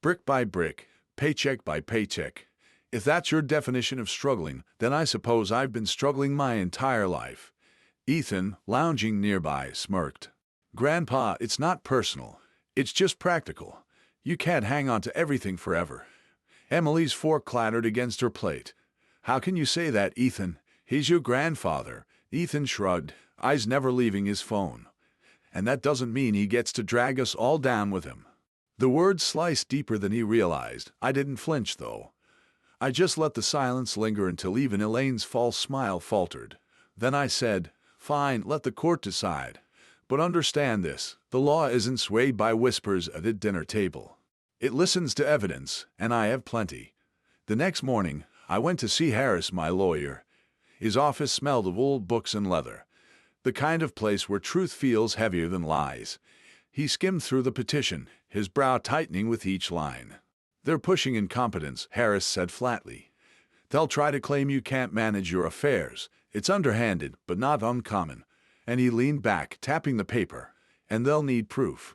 Speaker 1: Brick by brick, paycheck by paycheck. If that's your definition of struggling, then I suppose I've been struggling my entire life." Ethan, lounging nearby, smirked. "Grandpa, it's not personal. It's just practical. You can't hang on to everything forever." Emily's fork clattered against her plate. "How can you say that, Ethan? He's your grandfather." Ethan shrugged, eyes never leaving his phone. "And that doesn't mean he gets to drag us all down with him." The words sliced deeper than he realized. I didn't flinch, though. I just let the silence linger until even Elaine's false smile faltered. Then I said, "Fine, let the court decide. But understand this, the law isn't swayed by whispers at a dinner table. It listens to evidence, and I have plenty." The next morning, I went to see Harris, my lawyer. His office smelled of old books and leather, the kind of place where truth feels heavier than lies. He skimmed through the petition, his brow tightening with each line. "They're pushing incompetence," Harris said flatly. "They'll try to claim you can't manage your affairs. It's underhanded, but not uncommon." And he leaned back, tapping the paper. "And they'll need proof.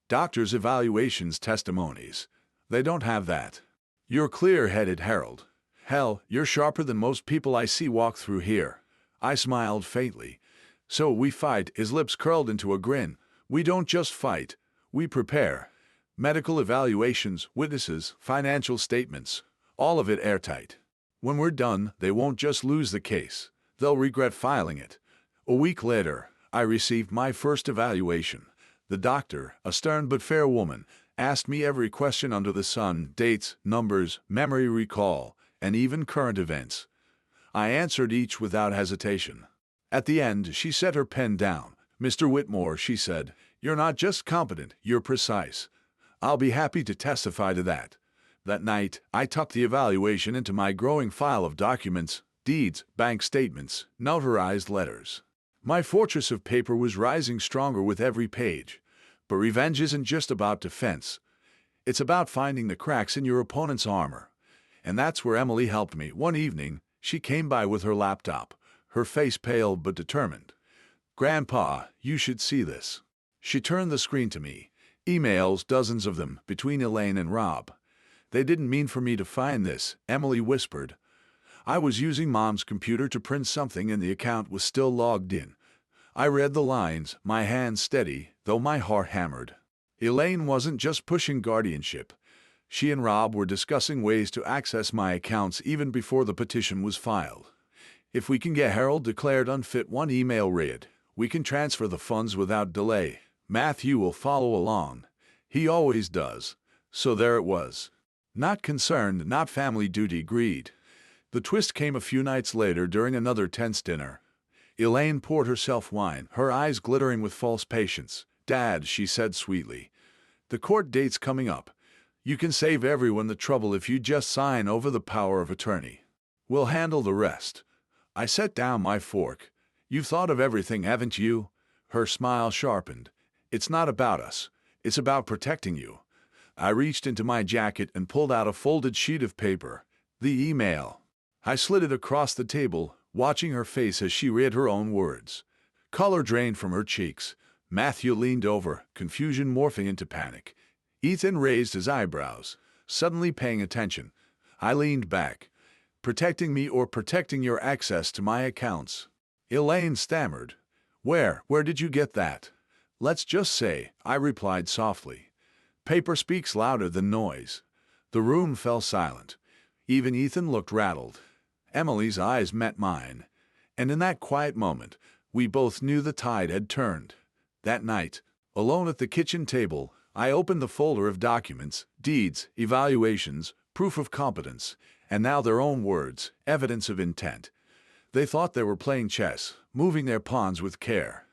Speaker 1: Doctors' evaluations, testimonies. They don't have that. You're clear-headed, Harold. Hell, you're sharper than most people I see walk through here." I smiled faintly. "So we fight," his lips curled into a grin. "We don't just fight. We prepare. Medical evaluations, witnesses, financial statements. All of it airtight. When we're done, they won't just lose the case. They'll regret filing it." A week later, I received my first evaluation. The doctor, a stern but fair woman, asked me every question under the sun: dates, numbers, memory recall, and even current events. I answered each without hesitation. At the end, she set her pen down. "Mr. Whitmore," she said, "you're not just competent, you're precise. I'll be happy to testify to that." That night, I tucked the evaluation into my growing file of documents, deeds, bank statements, notarized letters. My fortress of paper was rising stronger with every page. But revenge isn't just about defense. It's about finding the cracks in your opponent's armor. And that's where Emily helped me. One evening, she came by with her laptop, her face pale but determined. "Grandpa, you should see this." She turned the screen to me. Emails, dozens of them, between Elaine and Rob. "They didn't mean for me to find this," Emily whispered. "I was using Mom's computer to print something and the account was still logged in." I read the lines, my hands steady, though my heart hammered. Elaine wasn't just pushing guardianship. She and Rob were discussing ways to access my accounts even before the petition was filed. "If we can get Harold declared unfit," one email read, "we can transfer the funds without delay. Matthew will follow along. He always does." So there it was. Not concerned, not family duty, greed. The twist came a few nights later during another tense dinner. Elaine poured herself wine, her eyes glittering with false patience. "Dad," she said sweetly, "the court date's coming up. You can save everyone the trouble if you just sign over the power of attorney. We'll handle the rest." I set down my fork. "You've thought of everything, haven't you?" Her smile sharpened. "It's not about us. It's about protecting you." I reached into my jacket and pulled out a folded sheet of paper. The email. I slid it across the table, watching her face as she read her own words. Color drained from her cheeks. Matthew leaned over, confusion morphing into panic. Ethan raised his eyebrows, suddenly paying attention. I leaned back. "Protecting me or protecting your access to my accounts?" Elaine stammered. Where did you get that?" "Let's just say," I replied softly. "Paper speaks louder than noise." The room fell silent. Even Ethan looked rattled. Emily's eyes met mine. And in that quiet moment, we both knew the tide had turned. That night, alone at the kitchen table, I opened the folder of documents, deeds, evaluations, proof of competence, and now their own words, evidence of intent. They thought they were playing chess, moving their pawns with care.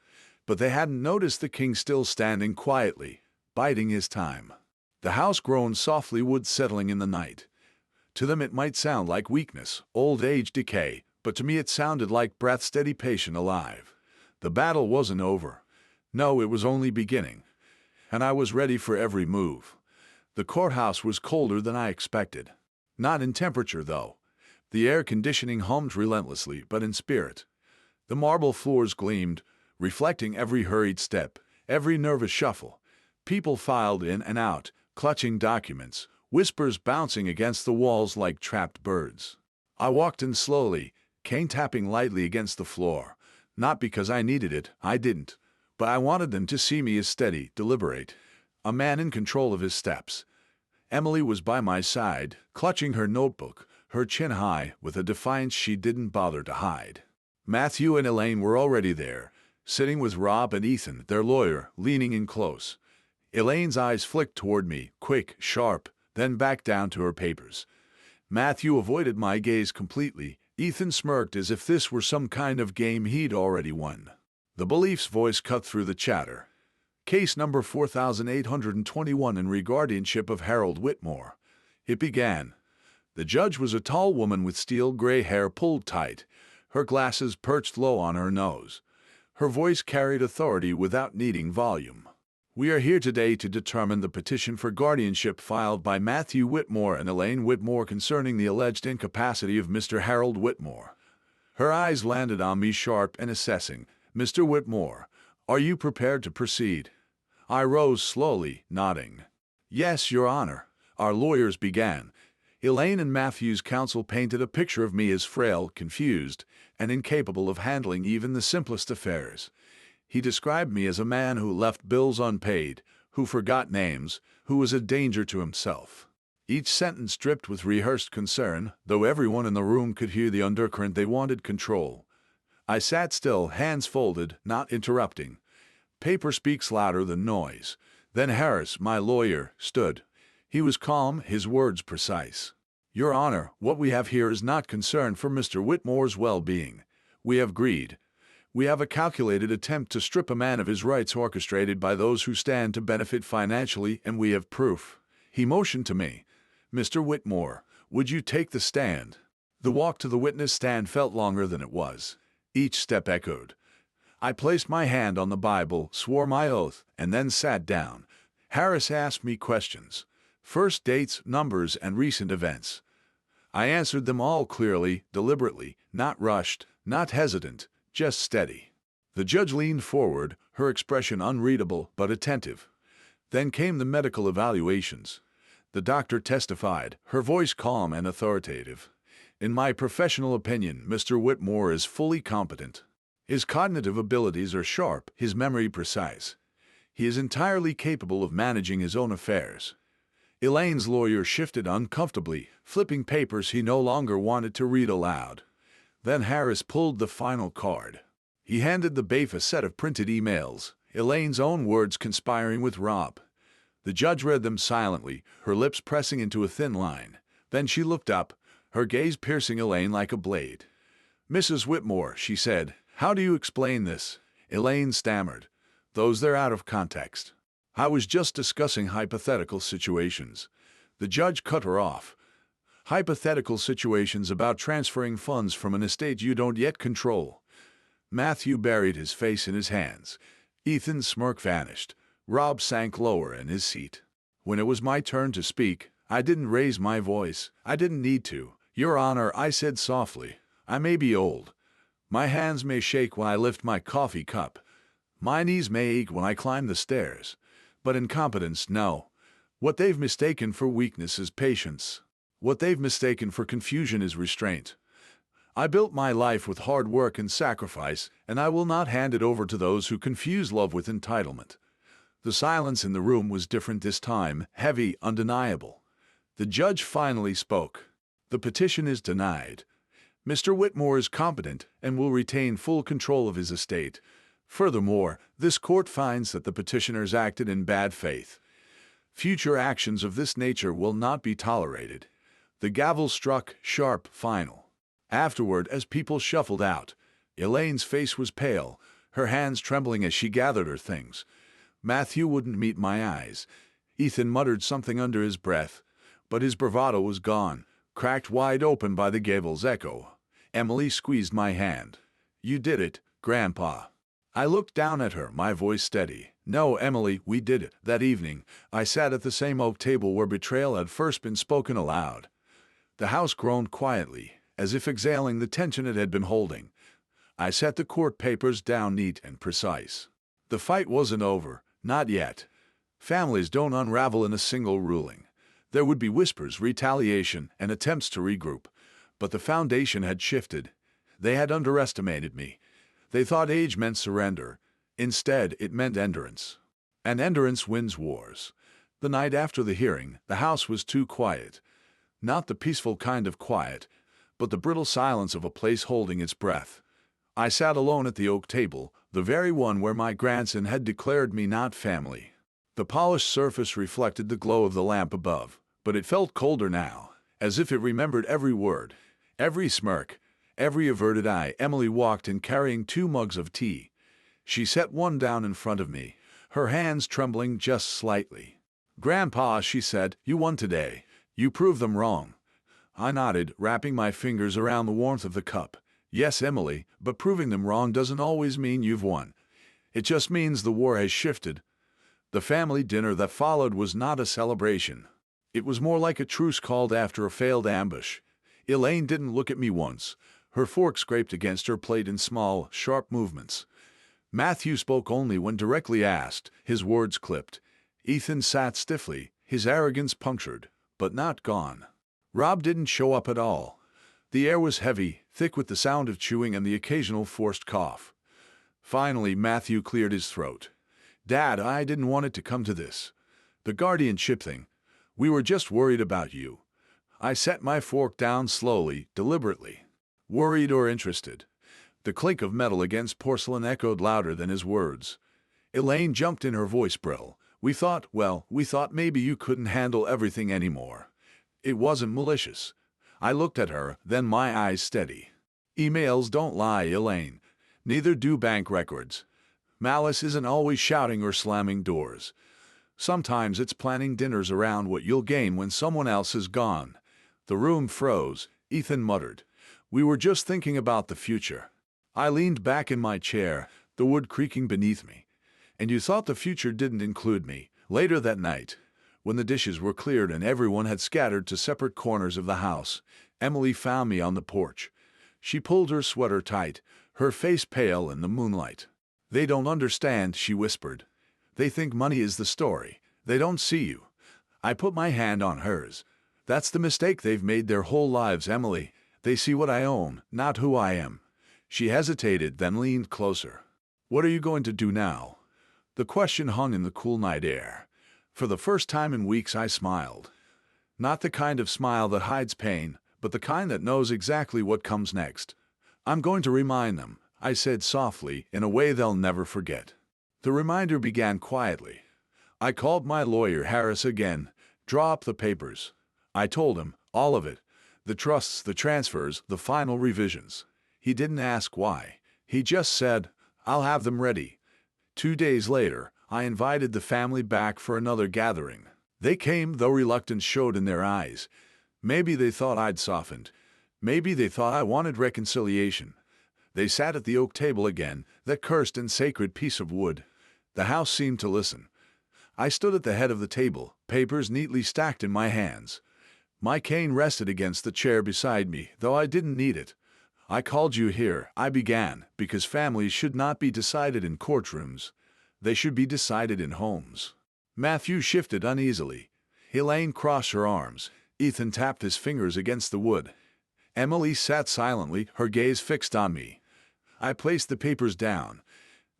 Speaker 1: But they hadn't noticed the king still standing quietly, biding his time. The house groaned softly, wood settling in the night. To them it might sound like weakness, old age, decay, but to me it sounded like breath, steady, patient, alive. The battle wasn't over. No, it was only beginning. And I was ready for every move. The courthouse was colder than I expected. Not in temperature, though. The air conditioning hummed relentlessly, but in spirit. The marble floors gleamed, reflecting every hurried step, every nervous shuffle. People filed in and out, clutching documents, whispers bouncing against the walls like trapped birds. I walked in slowly, cane tapping lightly against the floor. Not because I needed it, I didn't. But I wanted them to see me as steady, deliberate, a man in control of his steps. Emily was by my side, clutching her notebook, her chin high, with a defiance she didn't bother to hide. Matthew and Elaine were already there, sitting with Rob and Ethan, their lawyer, leaning in close. Elaine's eyes flicked toward me, quick, sharp, then back down to her papers. Matthew avoided my gaze completely. Ethan smirked as if this were some kind of game he'd already won. The belief's voice cut through the chatter. Case number 4821 in re-guardianship of Harold Whitmore. It began. The judge was a tall woman with steel gray hair pulled tight, her glasses perched low on her nose. Her voice carried authority without needing volume. We are here today to determine the petition for guardianship filed by Matthew Whitmore and Elaine Whitmore concerning the alleged incapacity of Mr. Harold Whitmore. Her eyes landed on me, sharp and assessing. Mr. Whitmore, are you prepared to proceed? I rose slowly, nodding. Yes, Your Honor. Our lawyers began. Elaine and Matthew's counsel painted a picture of me as frail, confused, and incapable of handling even the simplest affairs. He described me as a man who left bills unpaid, who forgot names, who was a danger to himself. Each sentence dripped with rehearsed concern, though everyone in the room could hear the undercurrent. They wanted control. I sat still, hands folded, not interrupting. Paper speaks louder than noise. Then Harris, my lawyer, stood. He was calm, his words precise. Your Honor, what we have here is not concern for Mr. Whitmore's well-being. We have greed. We have a calculated attempt to strip a man of his rights orchestrated by those who stand to benefit financially, and we have proof. He motioned to me. Mr. Whitmore, would you take the stand? The walk to the witness stand felt longer than it was. Each step echoed. I placed my hand on the Bible, swore my oath, and then sat down. Harris asked me questions. First, dates, numbers, and recent events. I answered them all clearly, deliberately, not rushed, not hesitant, just steady. The judge leaned forward, her expression unreadable but attentive. Then came the medical evaluations. The doctor testified, her voice calm and authoritative. In my professional opinion, Mr. Whitmore is fully competent. His cognitive abilities are sharp, his memory precise. He is entirely capable of managing his own affairs. Elaine's lawyer shifted uncomfortably, flipping papers he no longer wanted to read aloud. Then Harris pulled the final card. He handed the bailiff a set of printed emails, Elaine's own words conspiring with Rob. The judge read them silently, her lips pressing into a thin line. Then she looked up, her gaze piercing Elaine like a blade. Mrs. Whitmore, she said, how do you explain this? Elaine stammered. Those they're out of context. I was just discussing hypothetical situations. The judge cut her off. Hypothetical situations about transferring funds from an estate you don't yet control. Matthew buried his face in his hands. Ethan's smirk vanished. Rob sank lower in his seat. When it was my turn to speak, I didn't raise my voice. I didn't need to. Your Honor, I said softly, I may be old. My hands may shake when I lift my coffee cup. My knees may ache when I climb the stairs. But incompetence, no. What they've mistaken for weakness is patience. What they've mistaken for confusion is restraint. I built my life with hard work and sacrifice, and I will not hand it over to those who confuse love with entitlement. The silence in the room was different this time, heavy, undeniable. The judge finally spoke. The petition is denied. Mr. Whitmore is competent and will retain full control of his estate. Furthermore, this court finds that the petitioners acted in bad faith. Future actions of this nature will not be tolerated. The gavel struck, sharp, final. Afterward, as people shuffled out, Elaine's face was pale, her hands trembling as she gathered her things. Matthew wouldn't meet my eyes. Ethan muttered something under his breath, but his bravado was gone, cracked wide open by the gavel's echo. Emily squeezed my hand. "You did it, Grandpa." I looked down at her, my voice steady. "No, Emily, we did it." That evening, I sat at the same oak table where betrayal had first been spoken aloud. The house groaned quietly, as if exhaling the tension it had been holding. I set the court papers down neat and precise. The fight wasn't over, not yet. Families don't unravel in a single ruling. There would be whispers, retaliation, and attempts to regroup. But the foundation had shifted. They had underestimated me. They thought age meant surrender. Instead, it meant endurance. And endurance wins wars. The night after the hearing, the house was too quiet. Not the peaceful kind of quiet, but the brittle silence of a place holding its breath. I sat alone at the oak table, the very one where my grandson had declared me not family. The polished surface reflected the glow of the lamp above, but it felt colder now, as if it remembered every word, every smirk, every averted eye. Emily walked in carrying 2 mugs of tea. She set one down in front of me, her hands trembling just slightly. "Grandpa," she said, "you won today. You proved them wrong." I nodded, wrapping my fingers around the warmth of the cup. "Yes, Emily, but proving them wrong doesn't always mean you've won. It just means the war has shifted." The family dinner that followed was not a celebration. It was more like a truce called after a failed ambush. Elaine didn't look at me once. Her fork scraped against her plate in small, sharp movements. Matthew spoke only when directly asked, his words clipped. Ethan sat stiffly, his arrogance punctured, but not gone. Rob didn't show up at all. The air was heavy, thick with the sound of chewing and the occasional forced cough. Finally, Matthew cleared his throat. "Dad, I didn't want it to come to this. The guardianship thing. We were just worried about you." I set my fork down slowly, deliberately. Worried or interested? The clink of metal against porcelain echoed louder than his words. Elaine jumped in, her voice brill. We thought maybe you couldn't handle everything anymore." It wasn't malicious. I looked at her, then my eyes steady. "Emails don't lie, Elaine. Neither do bank records. Malice isn't always shouting or slamming doors. Sometimes it's planning dinners around what you'll gain when someone else is gone." The room froze. Ethan muttered, "We were just thinking about the future." I leaned back in my chair, the wood creaking beneath me. "And you thought the future didn't include me." Later that night, when the dishes were cleared and everyone had scattered to separate corners of the house, Emily found me on the porch. She pulled her sweater tight, her face pale in the moonlight. "They don't understand," she whispered. "They think money is the story. They don't see you." I put my hand on hers. "That's the mistake they've made their whole lives, Emily. They see what I own, not who I am." She hesitated, then leaned closer. "What are you going to do now?" The question hung in the cool night air. For the first time in weeks I smiled. Not the kind of smile that hides pain, but the kind that knows exactly what comes next. "I'm going to remind them," I said softly, "in a way they'll never forget." The reminder began quietly. I called my lawyer Harris again. "Draw up the papers." I told him, all of it. The trusts, the transfers, the final revisions. He didn't ask why. He just said, "I'll have them ready." 2 days later, I invited the family back for another gathering. They came, though reluctance showed in their eyes. Maybe they thought I'd softened. Maybe they thought I wanted reconciliation. They sat at the oak table again, that cursed and sacred piece of wood. The house seemed to listen. I stood at the head of the table, papers neatly stacked in my hands. My cane rested against the chair beside me, though I didn't need it. "I called you here," I began, "because families should not be decided in courtrooms. They should be decided in homes." Matthew shifted uneasily. Elaine crossed her arms. Ethan tapped his fingers against the wood. Emily sat silently, her gaze fixed on me. I placed the papers down.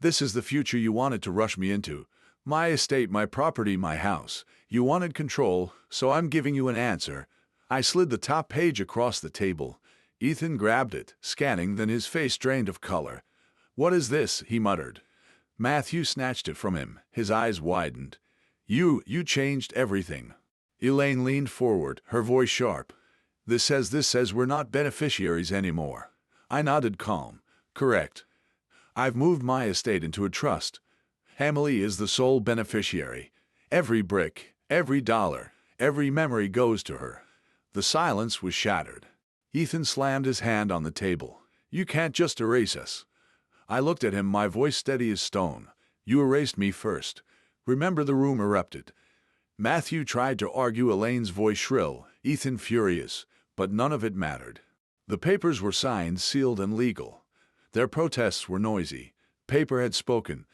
Speaker 1: "This is the future you wanted to rush me into. My estate, my property, my house. You wanted control, so I'm giving you an answer." I slid the top page across the table. Ethan grabbed it, scanning, then his face drained of color. "What is this?" he muttered. Matthew snatched it from him. His eyes widened. You changed everything." Elaine leaned forward, her voice sharp. This says we're not beneficiaries anymore." I nodded calm. "Correct. I've moved my estate into a trust. Emily is the sole beneficiary. Every brick, every dollar, every memory goes to her." The silence was shattered. Ethan slammed his hand on the table. "You can't just erase us." I looked at him, my voice steady as stone. "You erased me first. Remember?" The room erupted. Matthew tried to argue, Elaine's voice shrill, Ethan furious, but none of it mattered. The papers were signed, sealed, and legal. Their protests were noisy. Paper had spoken.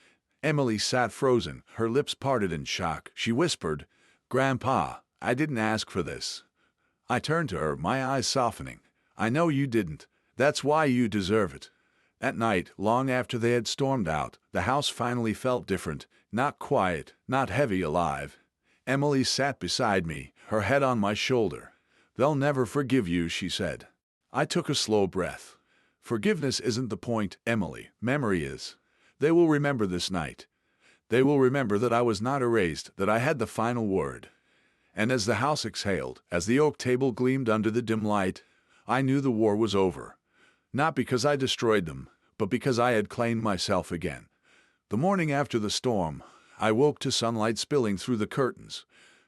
Speaker 1: Emily sat frozen, her lips parted in shock. She whispered, "Grandpa, I didn't ask for this." I turned to her, my eyes softening. "I know you didn't. That's why you deserve it." At night, long after they had stormed out, the house finally felt different, not quiet, not heavy, alive. Emily sat beside me, her head on my shoulder. "They'll never forgive you," she said. I took a slow breath. "Forgiveness isn't the point, Emily. Memory is. They will remember this night. They will remember that I was not erased, that I had the final word." And as the house exhaled, as the oak table gleamed under the dim light, I knew the war was over. Not because I destroyed them, but because I had claimed myself again. The morning after the storm, I woke to sunlight spilling through the curtains.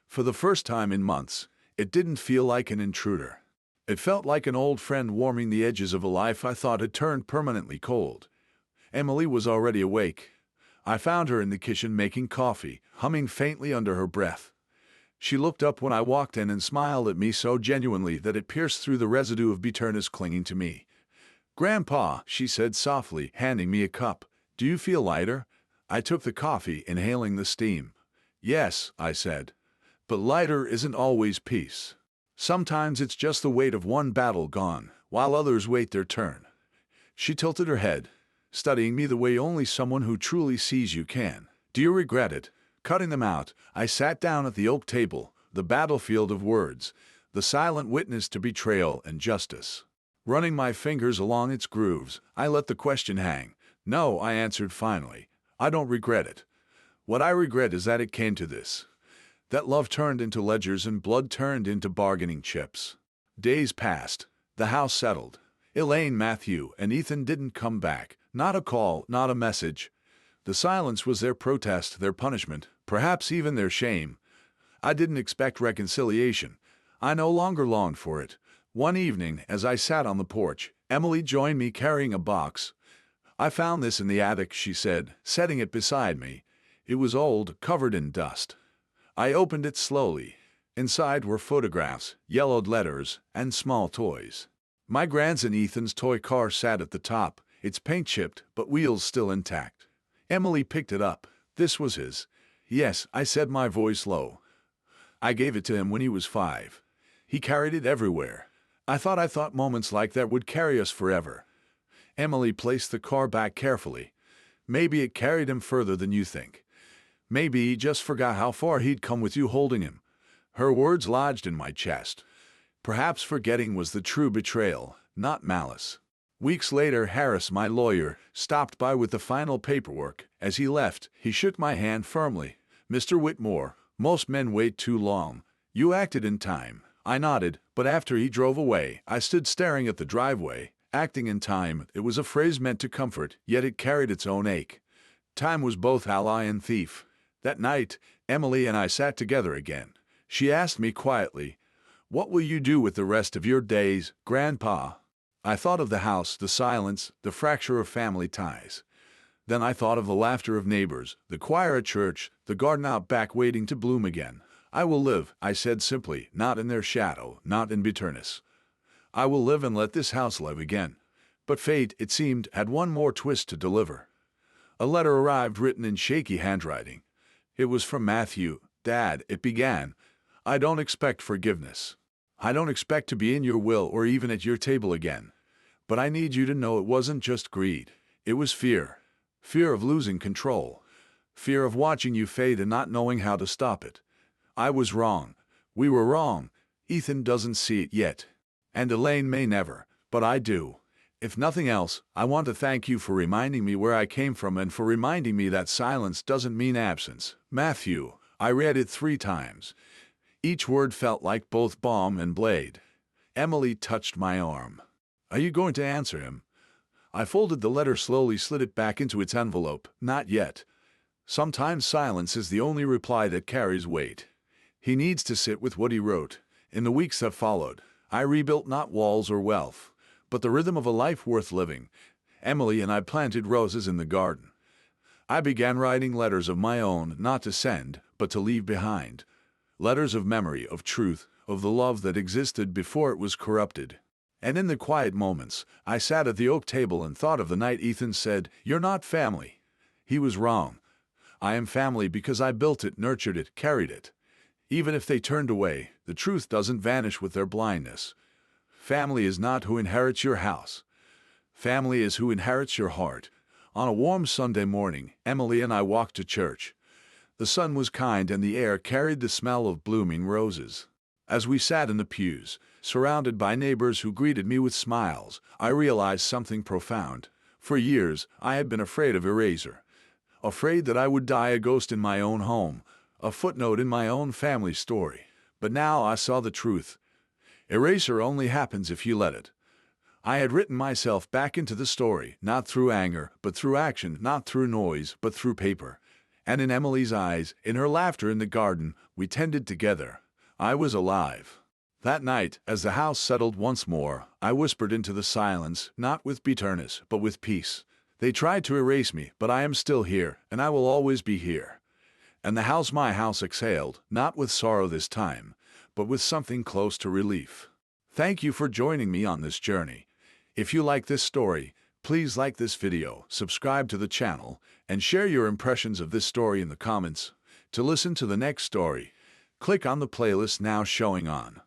Speaker 1: For the first time in months, it didn't feel like an intruder. It felt like an old friend warming the edges of a life I thought had turned permanently cold. Emily was already awake. I found her in the kitchen making coffee, humming faintly under her breath. She looked up when I walked in and smiled at me so genuinely that it pierced through the residue of bitterness clinging to me. "Grandpa," she said softly, handing me a cup, "do you feel lighter?" I took the coffee, inhaling the steam. "Yes," I said. "But lighter isn't always peace. Sometimes it's just the weight of one battle gone, while others wait their turn." She tilted her head, studying me the way only someone who truly sees you can. "Do you regret it?" Cutting them out, I sat down at the oak table, the battlefield of words, the silent witness to betrayal and justice. Running my fingers along its grooves, I let the question hang. "No," I answered finally. "I don't regret it. What I regret is that it came to this. That love turned into ledgers and blood turned into bargaining chips." Days passed. The house settled. Elaine, Matthew, and Ethan didn't come back. Not a call, not a message. The silence was their protest, their punishment, perhaps even their shame. I didn't expect reconciliation. I no longer longed for it. One evening, as I sat on the porch, Emily joined me carrying a box. "I found this in the attic," she said, setting it beside me. It was old, covered in dust. I opened it slowly. Inside were photographs, yellowed letters, and small toys. My grandson Ethan's toy car sat at the top, its paint chipped, but wheels still intact. Emily picked it up. This was his. "Yes," I said, my voice low. "I gave it to him when he was 5. He carried it everywhere. I thought moments like that would carry us forever." Emily placed the car back carefully. "Maybe it carried him further than you think. Maybe he just forgot how far he'd come with you holding him." Her words lodged in my chest. Perhaps forgetting was the true betrayal, not malice. Weeks later, Harris, my lawyer, stopped by with the final paperwork. As he left, he shook my hand firmly. "Mr. Whitmore, most men wait too long. You acted in time." I nodded, but after he drove away, I stood staring at the driveway. Acting in time, it was a phrase meant to comfort, yet it carried its own ache. Time was both ally and thief. That night, Emily and I sat together again. She asked me quietly, "What will you do with the rest of your days, Grandpa?" I thought of the house, the silence, the fracture of family ties. Then I thought of the laughter of neighbors, the choir at church, the garden out back waiting to bloom again. "I will live," I said simply, "not in their shadow, not in bitterness. I will live and let this house live again." But fate, it seemed, had one more twist to deliver. A letter arrived written in shaky handwriting. It was from Matthew. "Dad," it began, "I don't expect forgiveness. I don't expect to be in your will or even at your table again. But I need you to know it wasn't just greed. It was fear. Fear of losing control. Fear of watching you fade and not knowing how to stop it. I was wrong. We were wrong. Ethan doesn't see it yet. And Elaine may never, but I do. If nothing else, I want to thank you for reminding me where I came from and for reminding me that silence doesn't mean absence. Matthew, I read it 3 times. Each word felt like both balm and blade. Emily touched my arm. "Are you going to answer him?" I folded the letter slowly, slid it back into its envelope. "Not yet. Sometimes silence is the only reply that carries weight." He needs to sit with what he wrote. In the weeks that followed, I rebuilt not walls or wealth, but the rhythm of a life worth living. Emily and I planted roses in the garden. I began writing letters of my own, not to send, but to leave behind. Letters of memory, of truth, of the love that existed before it was corrupted. And in the quiet moments, I sat at the oak table and thought of the night Ethan said, "You're not family." He was wrong. I am family because I built it, nurtured it, carried it. Even if they turned away, the truth doesn't vanish with their blindness. Family is not who inherits your house. Family is who inherits your heart. On a warm Sunday morning, Emily and I walked to church. The sun was kind and the air carried the smell of blooming roses. As we sat in the pews, surrounded by neighbors who greeted me with smiles, I realized something profound. For years, I had been afraid of erasure. Afraid that I would die a ghost in my own home, a footnote in my own family story. But now I saw the truth. Erasure only happens if you let it. I had written myself back into the story, not through anger, but through action, not through noise, but through paper. And in Emily's eyes, in her laughter in the garden, we tended together. I was alive. That night, as the house settled once more, I whispered into the silence, not with bitterness, but with peace. They tried to erase me, but I am still here, and I will always be here. And the house, my house, exhaled, not with sorrow this time, but with something close to relief. Thank you for joining me on this journey. If you like this story, please like this video, subscribe to the channel, and share your impressions of this story in the comments. To listen to the next story, click on the playlist now showing on.